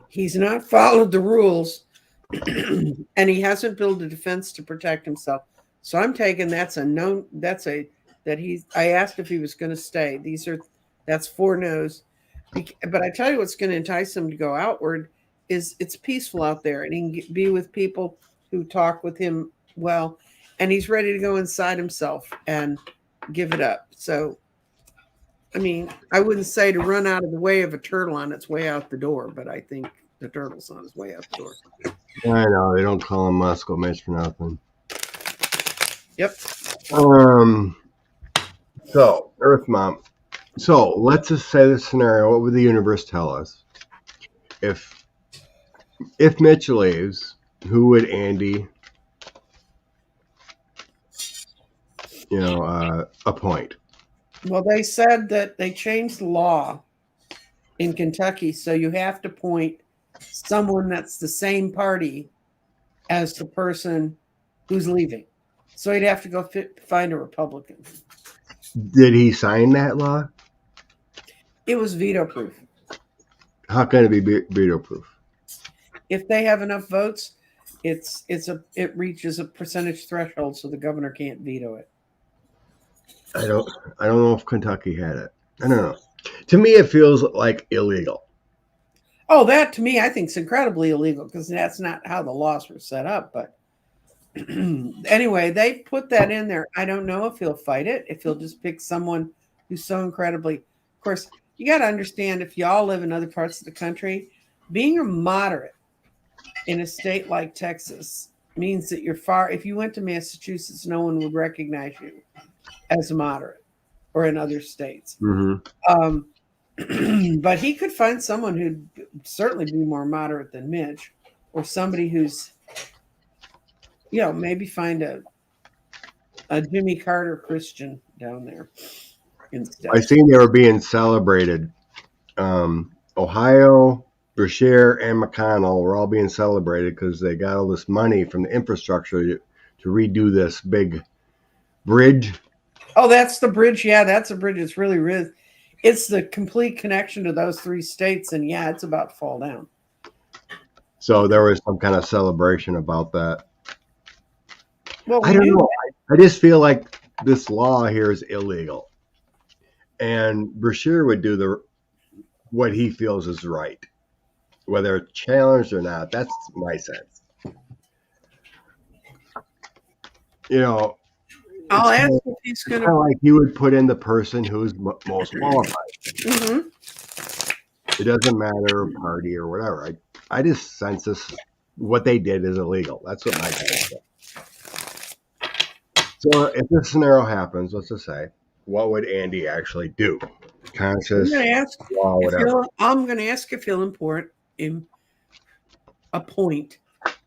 he's not followed the rules and he hasn't built a defense to protect himself. So I'm taking that's a no. I asked if he was going to stay. That's 4 no's. But I tell you what's going to entice him to go outward is it's peaceful out there and he can be with people who talk with him well, and he's ready to go inside himself and give it up. So, I mean, I wouldn't say to run out of the way of a turtle on its way out the door, but I think the turtle's on his way out the door. I know, they don't call him Moscow Mitch for nothing. Yep. So, Earth Mom. So, let's just say this scenario. What would the universe tell us? If Mitch leaves, who would Andy, appoint? Well, they said that they changed the law in Kentucky, so you have to appoint someone that's the same party as the person who's leaving. So he'd have to go find a Republican. Did he sign that law? It was veto proof. How can it be veto proof? If they have enough votes, it reaches a percentage threshold, so the governor can't veto it. I don't know if Kentucky had it. I don't know. To me, it feels like illegal. Oh, that to me, I think is incredibly illegal because that's not how the laws were set up. But anyway, they put that in there. I don't know if he'll fight it, if he'll just pick someone who's so incredibly. Of course, you got to understand if y'all live in other parts of the country, being a moderate in a state like Texas means that you're far. If you went to Massachusetts, no one would recognize you as a moderate, or in other states. Um, but he could find someone who'd certainly be more moderate than Mitch, or somebody who's, maybe find a Jimmy Carter Christian down there instead. I seen they were being celebrated. Ohio, Brashear, and McConnell were all being celebrated because they got all this money from the infrastructure to redo this big bridge. Oh, that's the bridge. Yeah, that's a bridge. It's really, it's the complete connection to those 3 states. And yeah, it's about to fall down. So there was some kind of celebration about that. Well, I don't know. I just feel like this law here is illegal. And Brashear would do what he feels is right. Whether it's challenged or not, that's my sense. I'll ask if he's going to. Like he would put in the person who's most qualified. Mm-hmm. It doesn't matter party or whatever. I just sense what they did is illegal. That's what my sense is. So if this scenario happens, let's just say, what would Andy actually do? Conscious law, whatever. I'm going to ask if he'll appoint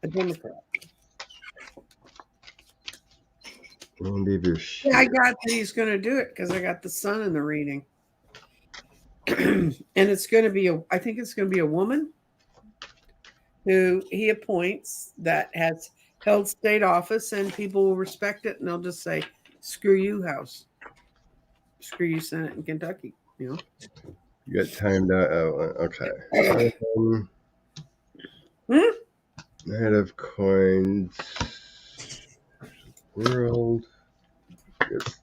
a Democrat. Yeah, I got that he's going to do it because I got the sun in the reading. And it's going to be I think it's going to be a woman who he appoints that has held state office, and people will respect it, and they'll just say, screw you, House. Screw you, Senate in Kentucky. You got time to, okay. Knight of Coins. World. Yes.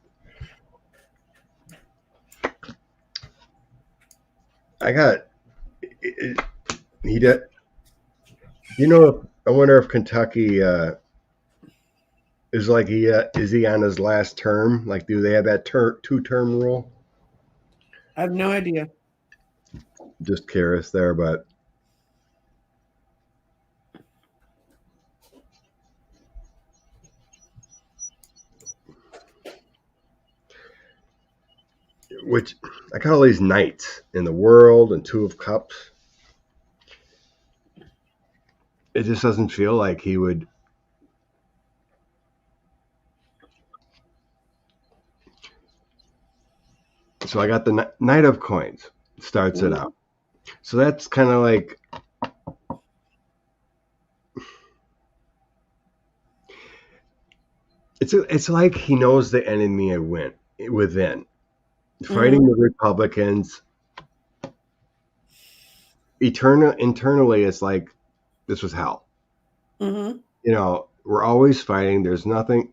I got he did. I wonder if Kentucky is like is he on his last term? Like, do they have that 2-term rule? I have no idea. Just curious there, but which I got all these knights in the world and 2 of Cups. It just doesn't feel like he would. So I got the Knight of Coins starts it out. So that's kind of like it's like he knows the enemy within. Fighting the Republicans. Internally, it's like this was hell. Mm-hmm. We're always fighting. There's nothing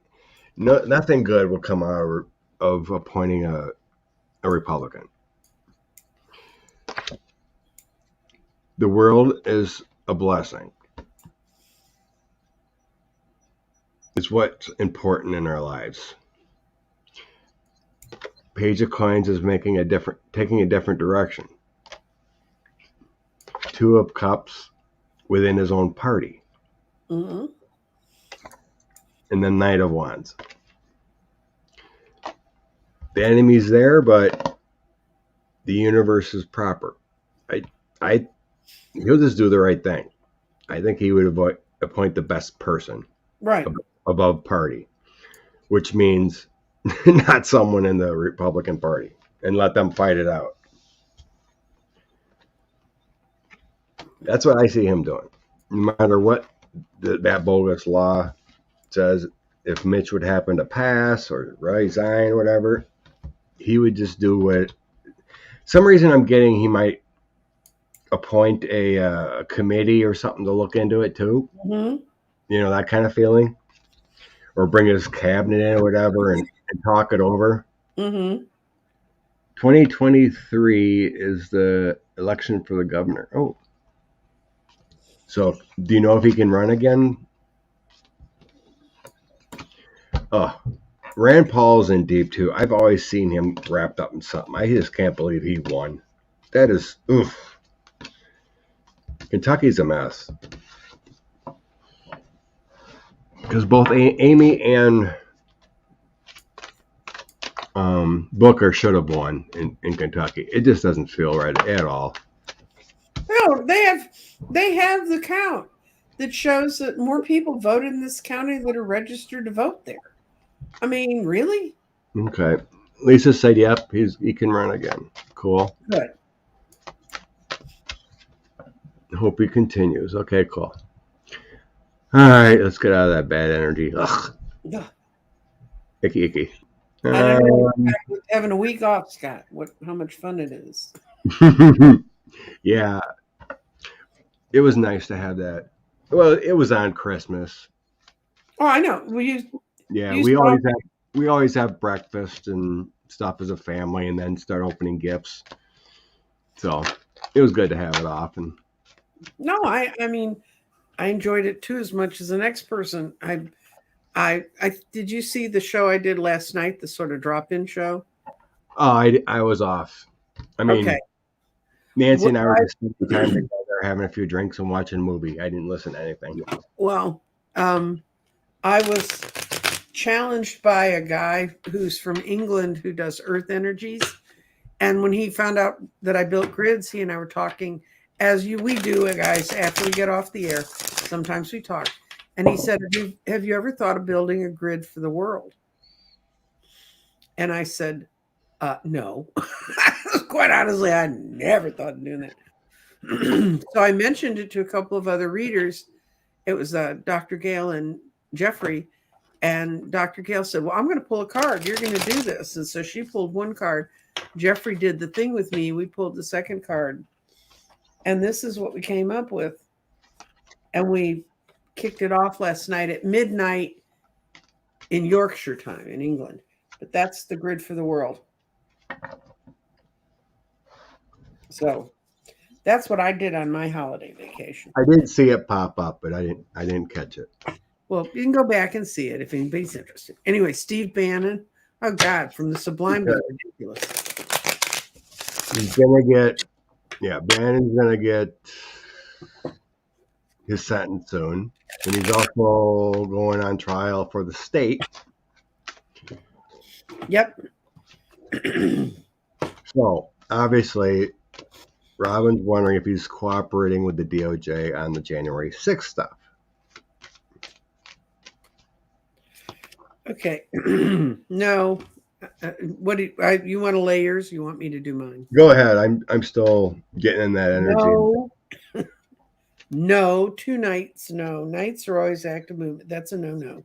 good will come out of appointing a Republican. The world is a blessing. It's what's important in our lives. Page of Coins is taking a different direction. 2 of Cups within his own party. Mm-hmm. And then Knight of Wands. The enemy's there, but the universe is proper. He'll just do the right thing. I think he would appoint the best person. Right. Above party. Which means not someone in the Republican Party, and let them fight it out. That's what I see him doing. No matter what that bogus law says, if Mitch would happen to pass or resign or whatever, he would just do what. Some reason I'm getting he might appoint a committee or something to look into it too. Mm-hmm. That kind of feeling. Or bring his cabinet in or whatever and talk it over. Mm-hmm. 2023 is the election for the governor. Oh. So, do you know if he can run again? Oh, Rand Paul's in deep too. I've always seen him wrapped up in something. I just can't believe he won. That is, oof. Kentucky's a mess. because both Amy and Booker should have won in Kentucky. It just doesn't feel right at all. No, they have the count that shows that more people voted in this county that are registered to vote there. I mean, really? Okay. Lisa said, "Yep, he can run again." Cool. Good. Hope he continues. Okay, cool. All right, let's get out of that bad energy. Ugh. Ugh. Icky. I don't know. Having a week off, Scott. How much fun it is. Yeah, it was nice to have that. Well, it was on Christmas. Oh, I know. We always have breakfast and stuff as a family, and then start opening gifts. So it was good to have it off. And no, I mean, I enjoyed it too as much as the next person. I did you see the show I did last night? The sort of drop-in show. Oh, I was off. I mean, okay. Nancy and I were just spending time together, having a few drinks and watching a movie. I didn't listen to anything. Well, I was challenged by a guy who's from England who does earth energies. And when he found out that I built grids, he and I were talking, as we do, guys, after we get off the air. Sometimes we talk. And he said, have you ever thought of building a grid for the world? And I said, no. Quite honestly, I never thought of doing that. So I mentioned it to a couple of other readers. It was Dr. Gale and Jeffrey. And Dr. Gale said, well, I'm going to pull a card. You're going to do this. And so she pulled one card. Jeffrey did the thing with me. We pulled the second card. And this is what we came up with. And we kicked it off last night at midnight in Yorkshire time in England. But that's the grid for the world. So that's what I did on my holiday vacation. I didn't see it pop up, but I didn't catch it. Well, you can go back and see it if anybody's interested. Anyway, Steve Bannon. Oh, God, from the Sublime to the Ridiculous. He's going to get, Bannon's going to get his sentence soon. And he's also going on trial for the state. Yep. So, obviously, Robin's wondering if he's cooperating with the DOJ on the January 6th stuff. Okay. No. What do you want to lay yours? You want me to do mine? Go ahead. I'm still getting in that energy. No. No. 2 nights. No. Nights are always active movement. That's a no.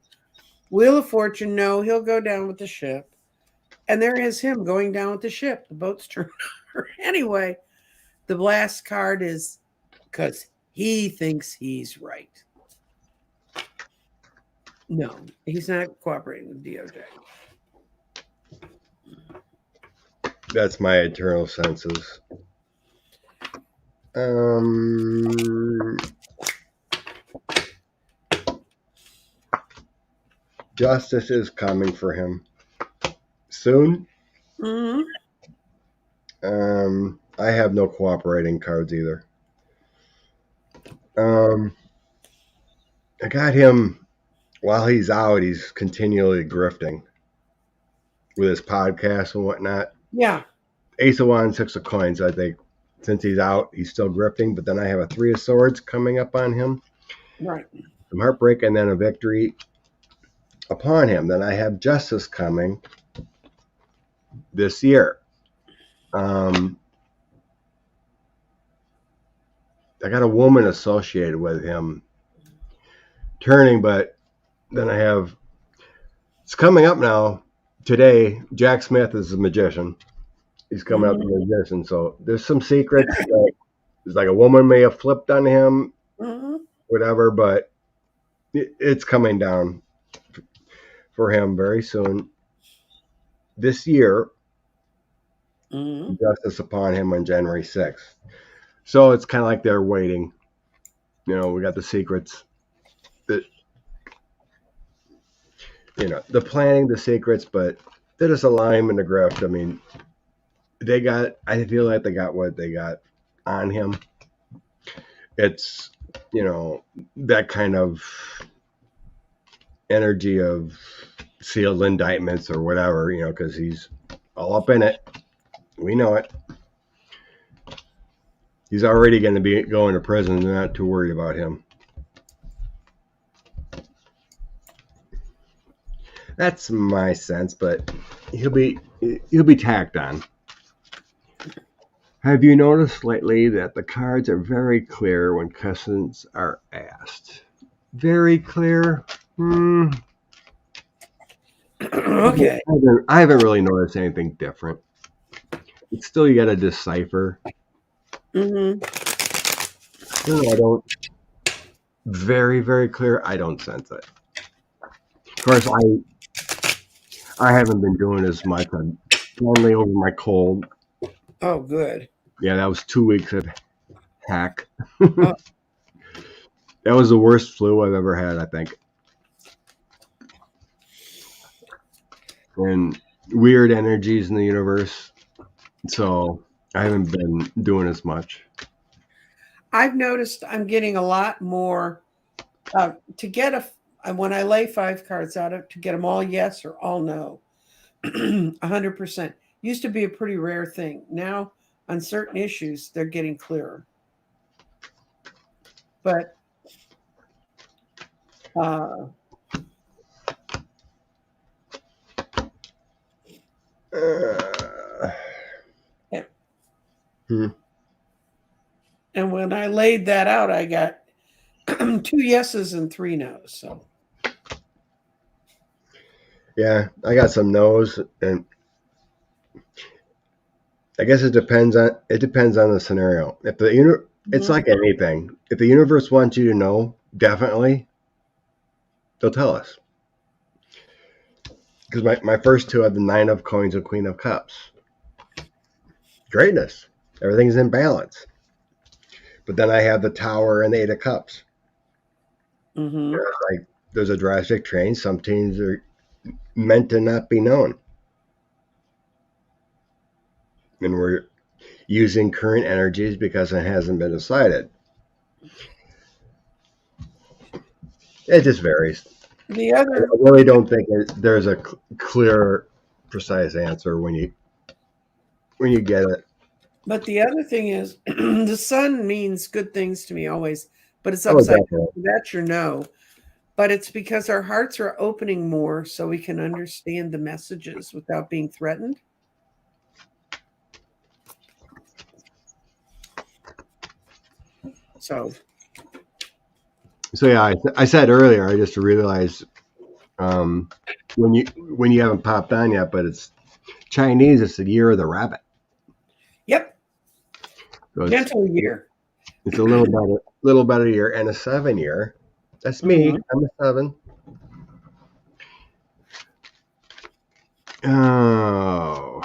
Wheel of Fortune. No. He'll go down with the ship. And there is him going down with the ship. The boat's turned over. Anyway, the blast card is because he thinks he's right. No, he's not cooperating with DOJ. That's my eternal senses. Justice is coming for him soon. Mm-hmm. I have no cooperating cards either. I got him while he's out. He's continually grifting with his podcast and whatnot. Yeah. Ace of Wands, 6 of Coins. I think since he's out, he's still grifting. But then I have a 3 of Swords coming up on him. Right. Some heartbreak and then a victory upon him. Then I have Justice coming this year. I got a woman associated with him turning, but then I have, it's coming up now today. Jack Smith is a magician. He's coming up as a magician. So there's some secrets. It's like a woman may have flipped on him, whatever, but it's coming down for him very soon. This year, justice upon him on January 6th. So it's kind of like they're waiting. You know, we got the secrets. The planning, the secrets, but they're just a lime in the grift. I mean, I feel like they got what they got on him. It's, that kind of energy of sealed indictments or whatever, because he's all up in it. We know it. He's already going to be going to prison. They're not too worried about him. That's my sense, but he'll be tacked on. Have you noticed lately that the cards are very clear when questions are asked? Very clear? Okay. I haven't really noticed anything different. It's still, you got to decipher. Mm-hmm. I don't. Very, very clear. I don't sense it. Of course, I haven't been doing as much. I'm finally over my cold. Oh, good. Yeah, that was 2 weeks of heck. Oh. That was the worst flu I've ever had, I think. And weird energies in the universe. So I haven't been doing as much. I've noticed I'm getting a lot more to get when I lay 5 cards out to get them all yes or all no. 100%. Used to be a pretty rare thing. Now on certain issues, they're getting clearer. But and when I laid that out, I got 2 yeses and 3 nos. So yeah, I got some no's, and I guess it depends on the scenario. If it's like anything. If the universe wants you to know, definitely, they'll tell us. Because my first 2 have the 9 of coins and Queen of Cups. Greatness. Everything's in balance. But then I have the Tower and the 8 of Cups. mm-hmm. Like, there's a drastic change. Some things are meant to not be known. And we're using current energies because it hasn't been decided. It just varies. I really don't think there's a clear, precise answer when you get it. But the other thing is, the sun means good things to me always, but it's upside down. That's your no. But it's because our hearts are opening more so we can understand the messages without being threatened. So yeah, I said earlier, I just realized when you haven't popped on yet, but it's Chinese, it's the year of the rabbit. Yep. So gentle year. It's a little better year, and a 7 year. That's me. I'm a 7. Oh,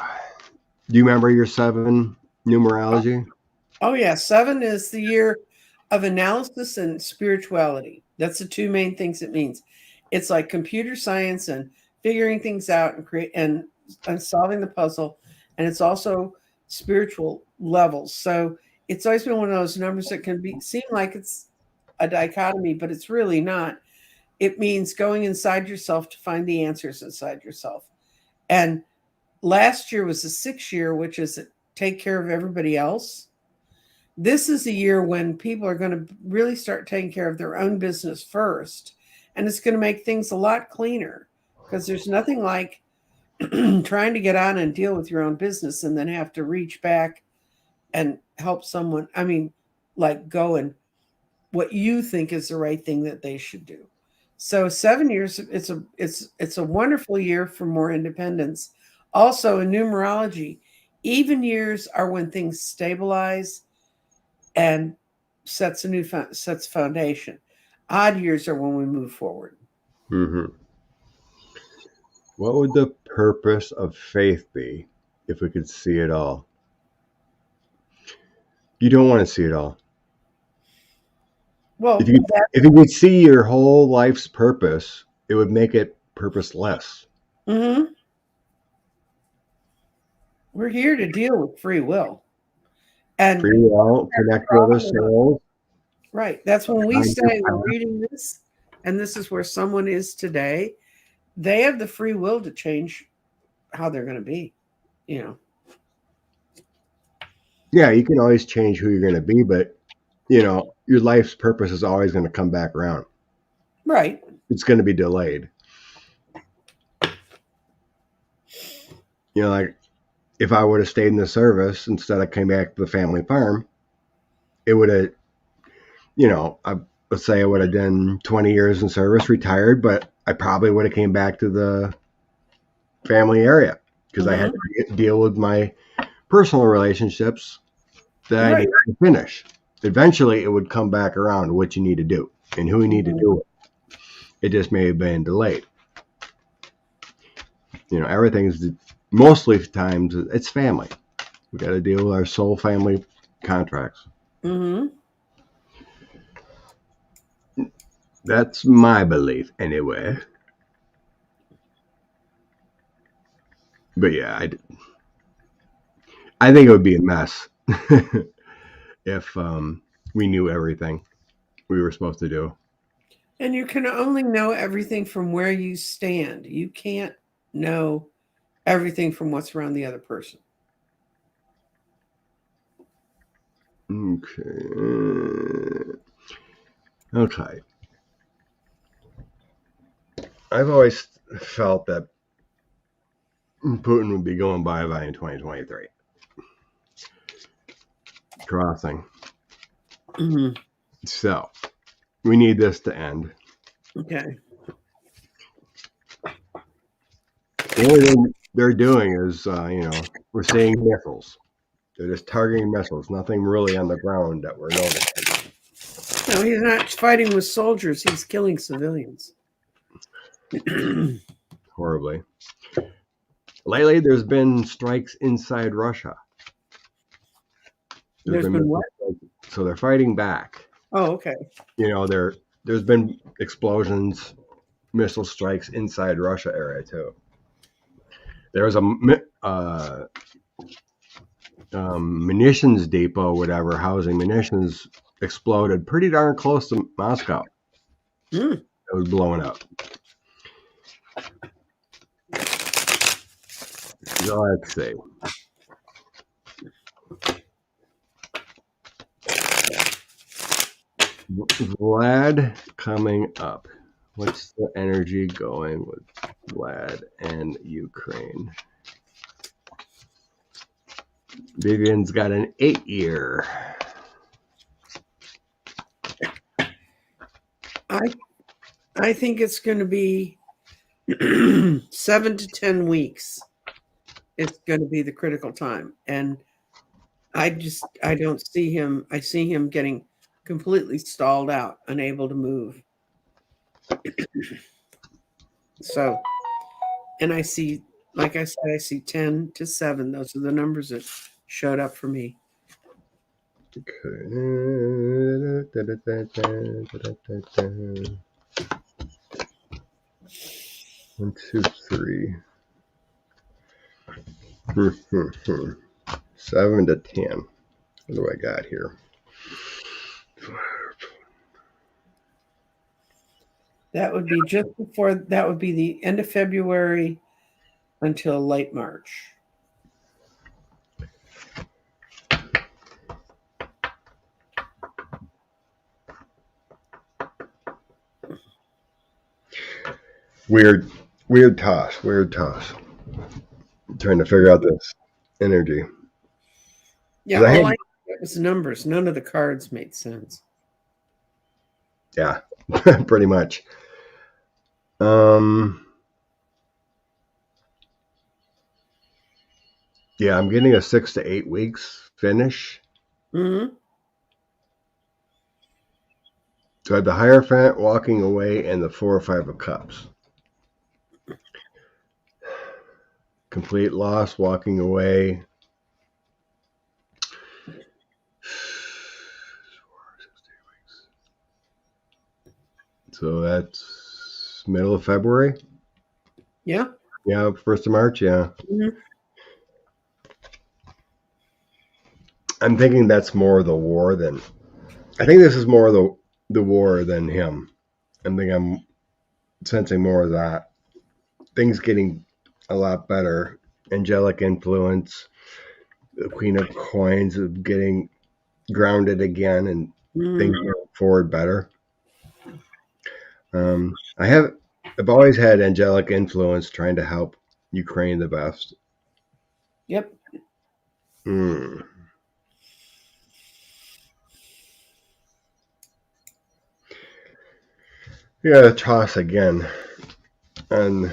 do you remember your 7 numerology? Oh yeah, 7 is the year of analysis and spirituality. That's the 2 main things it means. It's like computer science and figuring things out and solving the puzzle, and it's also spiritual levels. So it's always been one of those numbers that can seem like it's a dichotomy, but it's really not. It means going inside yourself to find the answers inside yourself. And last year was the 6th year, which is take care of everybody else. This is a year when people are going to really start taking care of their own business first. And it's going to make things a lot cleaner because there's nothing like trying to get on and deal with your own business and then have to reach back and help someone. I mean, like go and what you think is the right thing that they should do. So 7 years, it's a wonderful year for more independence. Also in numerology, even years are when things stabilize and sets foundation. Odd years are when we move forward. Mm-hmm. What would the purpose of faith be if we could see it all? You don't want to see it all. Well, if you could see your whole life's purpose, it would make it purposeless. Mm-hmm. We're here to deal with free will. And free will, connect with other souls. Right. That's when we say we're reading this and this is where someone is today, they have the free will to change how they're going to be, you know. Yeah, you can always change who you're going to be, but your life's purpose is always going to come back around. Right. It's going to be delayed. Like if I would have stayed in the service instead of came back to the family farm, it would have, let's say I would have done 20 years in service, retired, but I probably would have came back to the family area because I had to deal with my personal relationships that I needed to finish. Eventually, it would come back around to what you need to do and who you need to do it. It just may have been delayed. Everything's mostly times it's family. We got to deal with our soul family contracts. That's my belief, anyway. But yeah, I think it would be a mess if we knew everything we were supposed to do. And you can only know everything from where you stand. You can't know everything from what's around the other person. Okay. I've always felt that Putin would be going bye-bye in 2023. Crossing. So, we need this to end. Okay. The only thing they're doing is, we're seeing missiles. They're just targeting missiles. Nothing really on the ground that we're noticing. No, he's not fighting with soldiers. He's killing civilians. Horribly. Lately, there's been strikes inside Russia. There's been what? So they're fighting back. Oh, okay. There's been explosions, missile strikes inside Russia area too. There was a munitions depot, whatever, housing munitions, exploded pretty darn close to Moscow. It was blowing up. So let's see. Vlad coming up. What's the energy going with Vlad and Ukraine? Vivian's got an 8-year. I think it's going to be 7 to 10 weeks. It's going to be the critical time. And I don't see him. I see him getting completely stalled out, unable to move. So, and I see, like I said, I see 10 to 7. Those are the numbers that showed up for me. Okay. 1, 2, 3. 7 to 10. What do I got here? That would be just before, that would be the end of February until late March. Weird toss. I'm trying to figure out this energy. Yeah, all I got was numbers. None of the cards made sense. Yeah, pretty much. Yeah, I'm getting a 6 to 8 weeks finish. So I have the Hierophant walking away and the 4 or 5 of Cups. Complete loss, walking away. So that's middle of February? Yeah. Yeah, 1st of March, yeah. I'm thinking that's more the war than... I think this is more the war than him. I think I'm sensing more of that. Things getting a lot better. Angelic influence, the Queen of Coins of getting grounded again, and things Mhm. going forward better. I've always had angelic influence trying to help Ukraine the best. Yep. Mm. Yeah, toss again on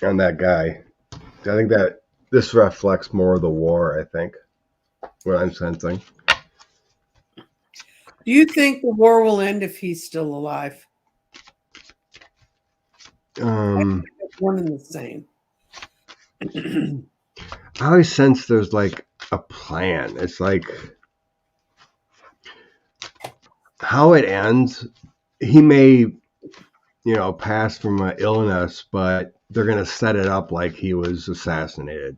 on that guy. I think that this reflects more of the war. I think what I'm sensing. Do you think the war will end if he's still alive? Um, It's one and the same. I always sense there's like a plan. It's like how it ends. He may, pass from an illness, but they're going to set it up like he was assassinated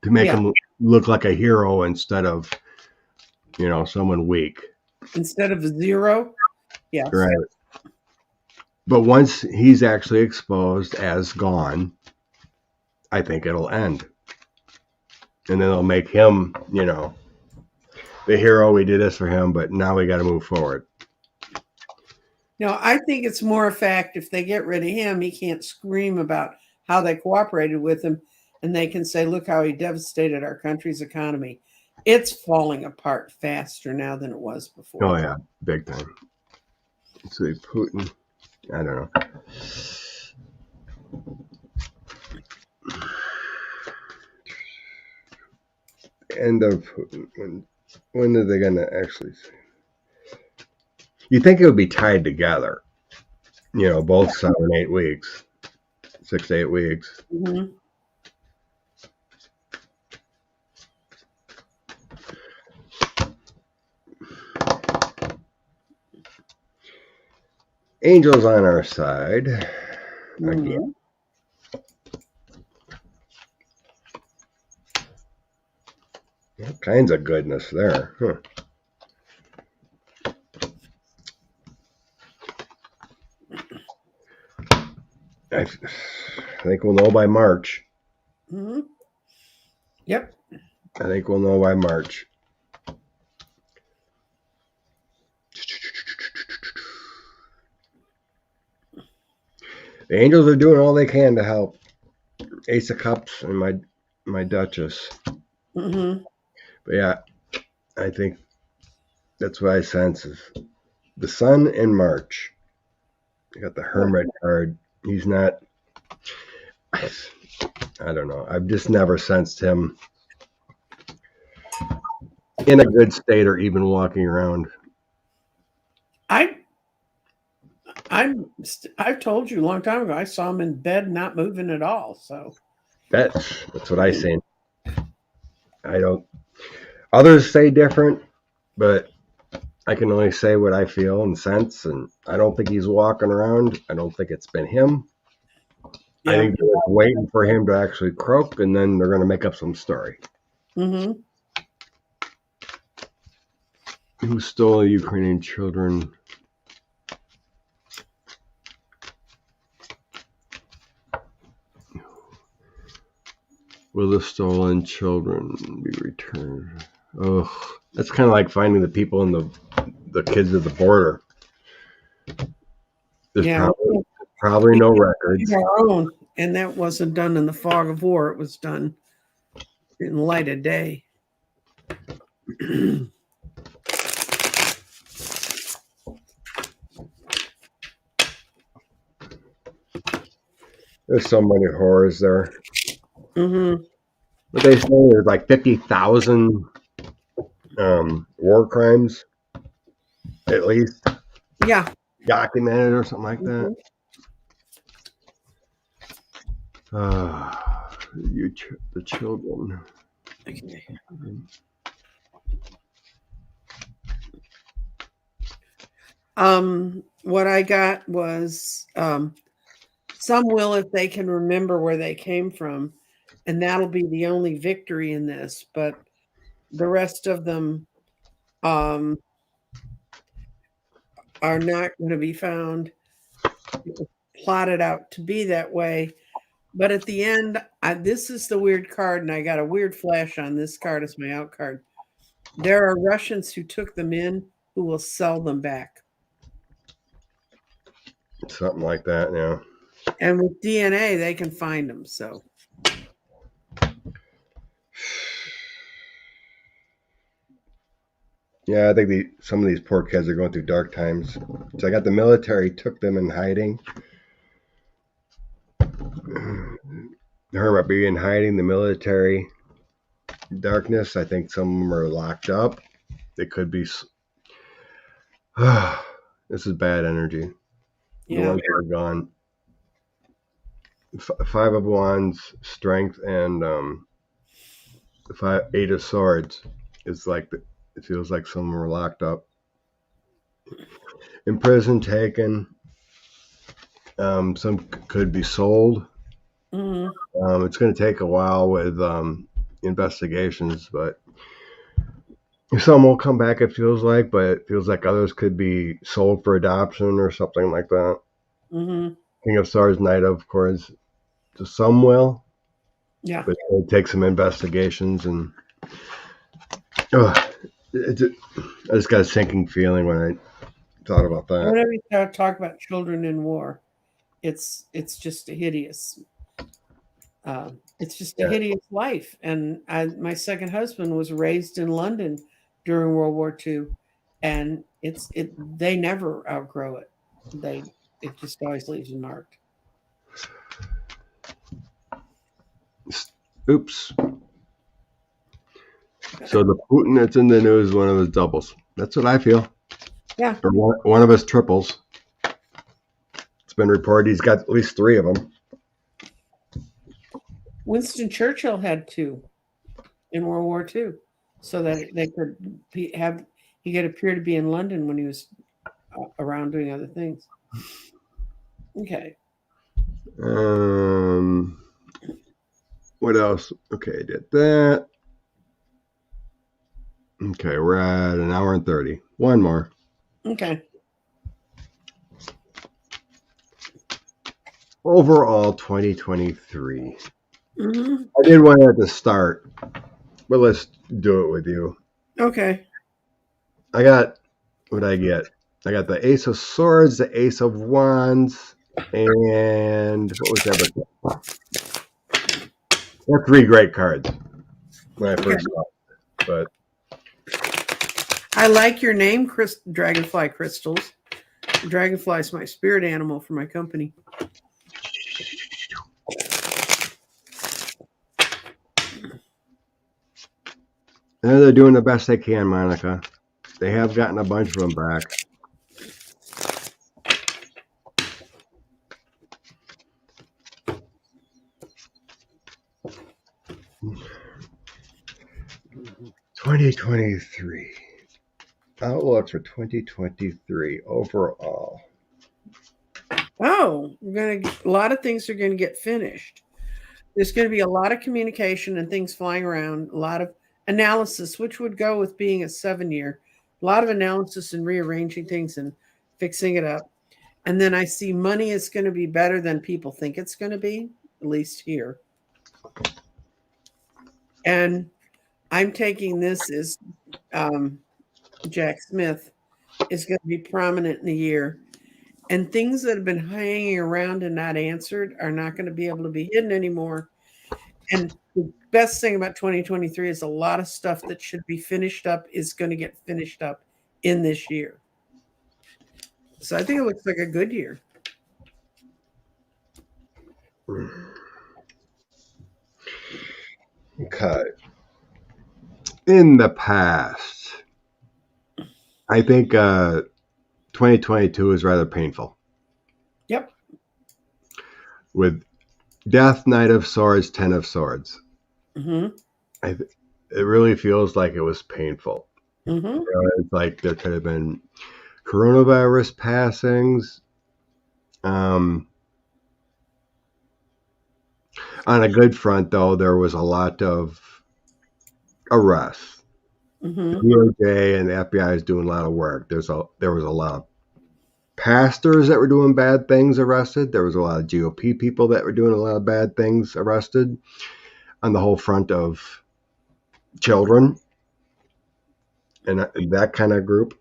to make Yeah. him look like a hero instead of, someone weak. Instead of a zero. Yes. Right. But once he's actually exposed as gone, I think it'll end. And then they'll make him, the hero. We did this for him, but now we got to move forward. No, I think it's more a fact if they get rid of him, he can't scream about how they cooperated with him, and they can say, look how he devastated our country's economy. It's falling apart faster now than it was before. Oh, yeah, big time. So Putin, I don't know. End of Putin. When are they going to actually say? You think it would be tied together, both 7, 8 weeks, 6 to 8 weeks. Mm-hmm. Angels on our side Mm-hmm. again. All kinds of goodness there. Huh. I think we'll know by March. Mm-hmm. Yep. I think we'll know by March. The Angels are doing all they can to help Ace of Cups and my Duchess. Mm-hmm. But yeah, I think that's what I sense is the Sun in March. You got the Hermit card. He's not. I don't know. I've just never sensed him in a good state or even walking around. I've told you a long time ago. I saw him in bed, not moving at all. So That's what I seen. I don't. Others say different, but I can only say what I feel and sense, and I don't think he's walking around. I don't think it's been him. yeah. I think they're waiting for him to actually croak, and then they're going to make up some story. Mm-hmm. Who stole Ukrainian children? Will the stolen children be returned? Oh, that's kind of like finding the people in the kids at the border. There's Yeah. probably no records. Our own, and that wasn't done in the fog of war. It was done in the light of day. There's so many horrors there. Mm-hmm. But they say there's like 50,000 war crimes, at least. Yeah. Documented or something like that. The children. Okay. What I got was some will if they can remember where they came from, and that'll be the only victory in this. But the rest of them, are not going to be found. It was plotted out to be that way. But at the end, this is the weird card, and I got a weird flash on this card as my out card. There are Russians who took them in who will sell them back. Something like that, yeah. And with DNA, they can find them. So, Yeah, I think some of these poor kids are going through dark times. So I got the military took them in hiding. The hermit be in hiding, the military darkness. I think some of them are locked up. They could be. This is bad energy. The ones that are gone. Five of Wands, strength, and Eight of Swords. It's like it feels like some were locked up, in prison, taken. Some could be sold. It's going to take a while with investigations, but some will come back. It feels like, but it feels like others could be sold for adoption or something like that. King of Swords, Knight of Course. So some will. Yeah. But it'll take some investigations, and I just got a sinking feeling when I thought about that. Whenever you talk about children in war, it's just a hideous. It's just a hideous life. And my second husband was raised in London during World War II, and they never outgrow it. It just always leaves a mark. Oops. So the Putin that's in the news is one of his doubles. That's what I feel. Yeah. Or one of his triples. It's been reported he's got at least 3 of them. Winston Churchill had 2 in World War II, so that they could he could appear to be in London when he was around doing other things. Okay. What else? Okay, I did that. Okay, we're at an hour and 30. One more. Okay. Overall, 2023. I did one at the start, but let's do it with you. Okay. I got, what did I get? I got the Ace of Swords, the Ace of Wands, and what was that? They're 3 great cards when I first saw it. But I like your name, Dragonfly Crystals. Dragonfly is my spirit animal for my company. And they're doing the best they can, Monica. They have gotten a bunch of them back. $2023. Outlook for 2023 overall. Oh, a lot of things are going to get finished. There's going to be a lot of communication and things flying around, a lot of analysis, which would go with being a 7-year. A lot of analysis and rearranging things and fixing it up. And then I see money is going to be better than people think it's going to be, at least here. And I'm taking this as Jack Smith is going to be prominent in the year. And things that have been hanging around and not answered are not going to be able to be hidden anymore. And the best thing about 2023 is a lot of stuff that should be finished up is going to get finished up in this year. So I think it looks like a good year. Okay. In the past, I think 2022 is rather painful. Yep. With Death, Knight of Swords, 10 of Swords. Mm-hmm. It really feels like it was painful. Mm-hmm. It's like there could have been coronavirus passings. On a good front, though, there was a lot of arrests. Mm-hmm. The DOJ and the FBI is doing a lot of work. There was a lot of pastors that were doing bad things arrested. There was a lot of GOP people that were doing a lot of bad things arrested on the whole front of children and that kind of group.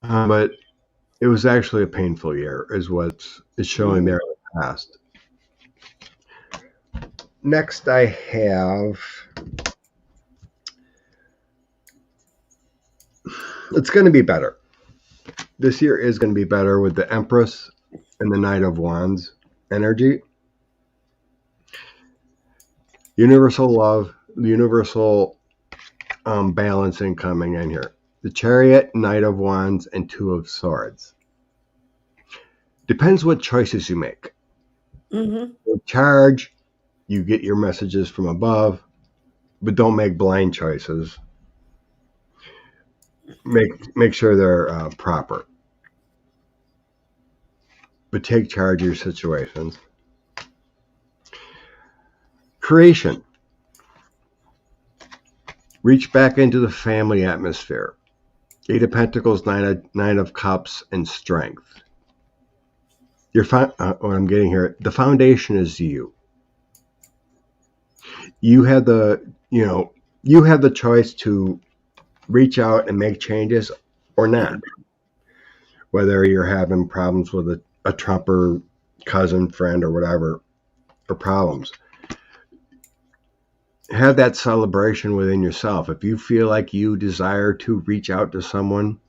But it was actually a painful year, is what is showing there in the past. Next, I have. It's going to be better. This year is going to be better with the Empress and the Knight of Wands energy. Universal love, the universal balancing coming in here. The Chariot, Knight of Wands, and Two of Swords. Depends what choices you make. Mm-hmm. In charge, you get your messages from above, but don't make blind choices. Make sure they're proper. But take charge of your situations. Creation. Reach back into the family atmosphere. Eight of Pentacles, Nine of Cups, and Strength. What I'm getting here, the foundation is you. You have the choice to reach out and make changes or not. Whether you're having problems with a Trumper cousin, friend, or whatever, or problems. Have that celebration within yourself. If you feel like you desire to reach out to someone,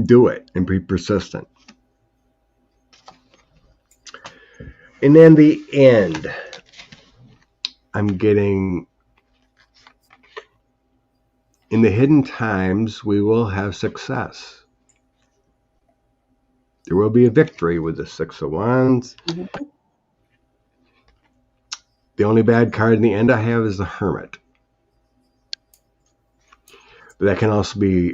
do it and be persistent. And in the end, I'm getting, in the hidden times, we will have success. There will be a victory with the Six of Wands. Mm-hmm. The only bad card in the end I have is the Hermit. But that can also be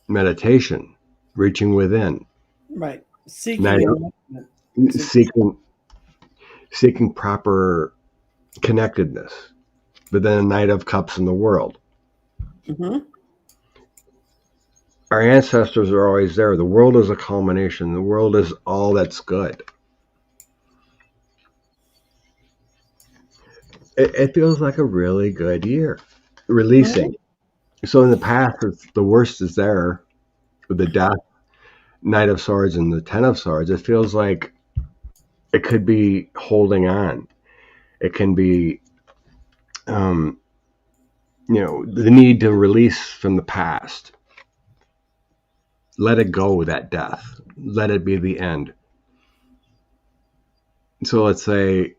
meditation, reaching within. Right. Seeking proper connectedness. But then a Knight of Cups in the world. Mm-hmm. Our ancestors are always there. The world is a culmination. The world is all that's good. It feels like a really good year. Releasing. Mm-hmm. So in the past, the worst is there with the Death, Knight of Swords, and the Ten of Swords. It feels like it could be holding on. It can be, the need to release from the past. Let it go with that death. Let it be the end. So let's say,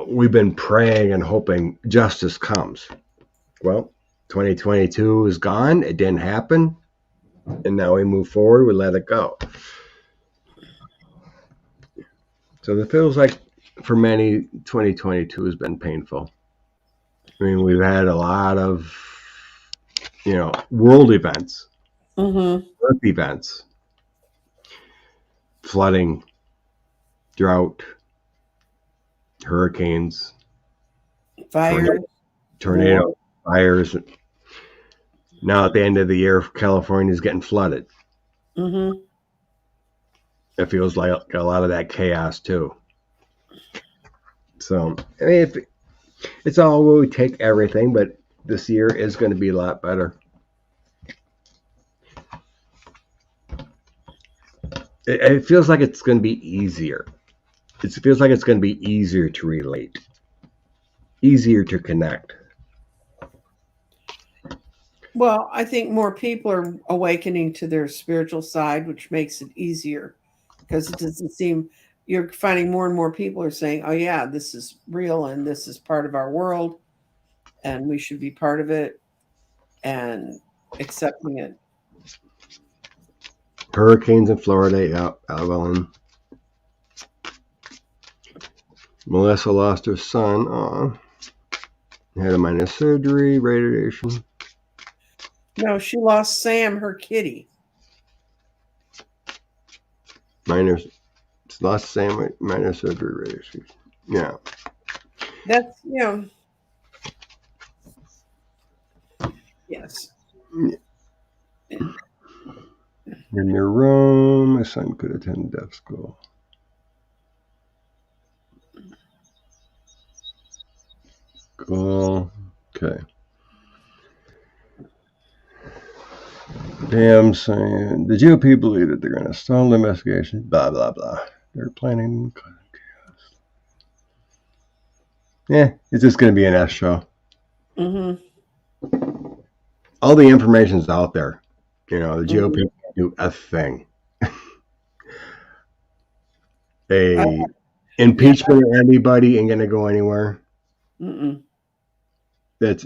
we've been praying and hoping justice comes. Well, 2022 is gone. It didn't happen. And now we move forward. We let it go. So it feels like for many, 2022 has been painful. I mean, we've had a lot of, world events, mm-hmm. Earth events, flooding, drought, hurricanes, fires, tornado, fires. Now at the end of the year, California is getting flooded. Mm-hmm. It feels like a lot of that chaos too. So, I mean, it's all where we take everything, but this year is going to be a lot better. It feels like it's going to be easier. It feels like it's going to be easier to relate, easier to connect. Well, I think more people are awakening to their spiritual side, which makes it easier because it doesn't seem, you're finding more and more people are saying, oh yeah, this is real and this is part of our world and we should be part of it and accepting it. Hurricanes in Florida, yeah, Evelyn. Melissa lost her son. Aw. Had a minor surgery, radiation. No, she lost Sam, her kitty. Lost Sam, minor surgery, radiation. Yeah. That's, yes. Yeah. In your room, my son could attend deaf school. Cool. Okay. Damn, saying the GOP believe that they're going to stall the investigation. Blah blah blah. They're planning. Yeah, it's just going to be an S show. Mm-hmm. All the information's out there. You know, the GOP Mm-hmm. can't do a thing. A impeachment of anybody ain't going to go anywhere. Mm-mm. That's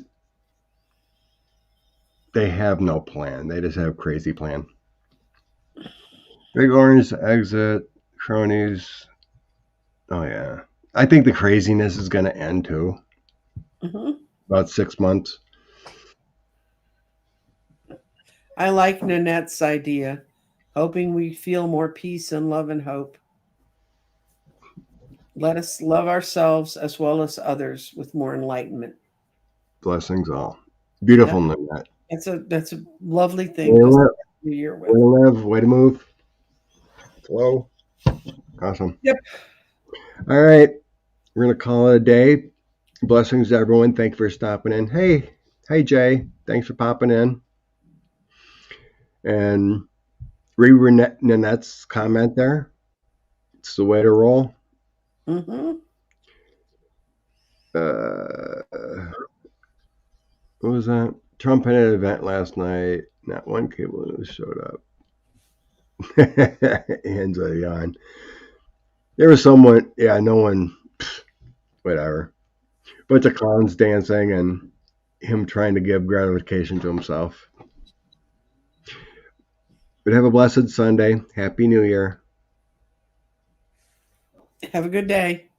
They have no plan. They just have a crazy plan. Big Orange exit, cronies. Oh yeah, I think the craziness is going to end too. Mm-hmm. About 6 months. I like Nanette's idea, hoping we feel more peace and love and hope. Let us love ourselves as well as others with more enlightenment. Blessings all. Beautiful, Nanette. That's a lovely thing Way to to start live. the year Way with. to live. Way to move. Hello. Awesome. Yep. All right. We're going to call it a day. Blessings, everyone. Thank you for stopping in. Hey, Jay. Thanks for popping in. And read Nanette's comment there. It's the way to roll. Mm-hmm. What was that? Trump had an event last night. Not one cable news showed up. Hands a yawn. There was someone, no one, whatever. Bunch of clowns dancing and him trying to give gratification to himself. But have a blessed Sunday. Happy New Year. Have a good day.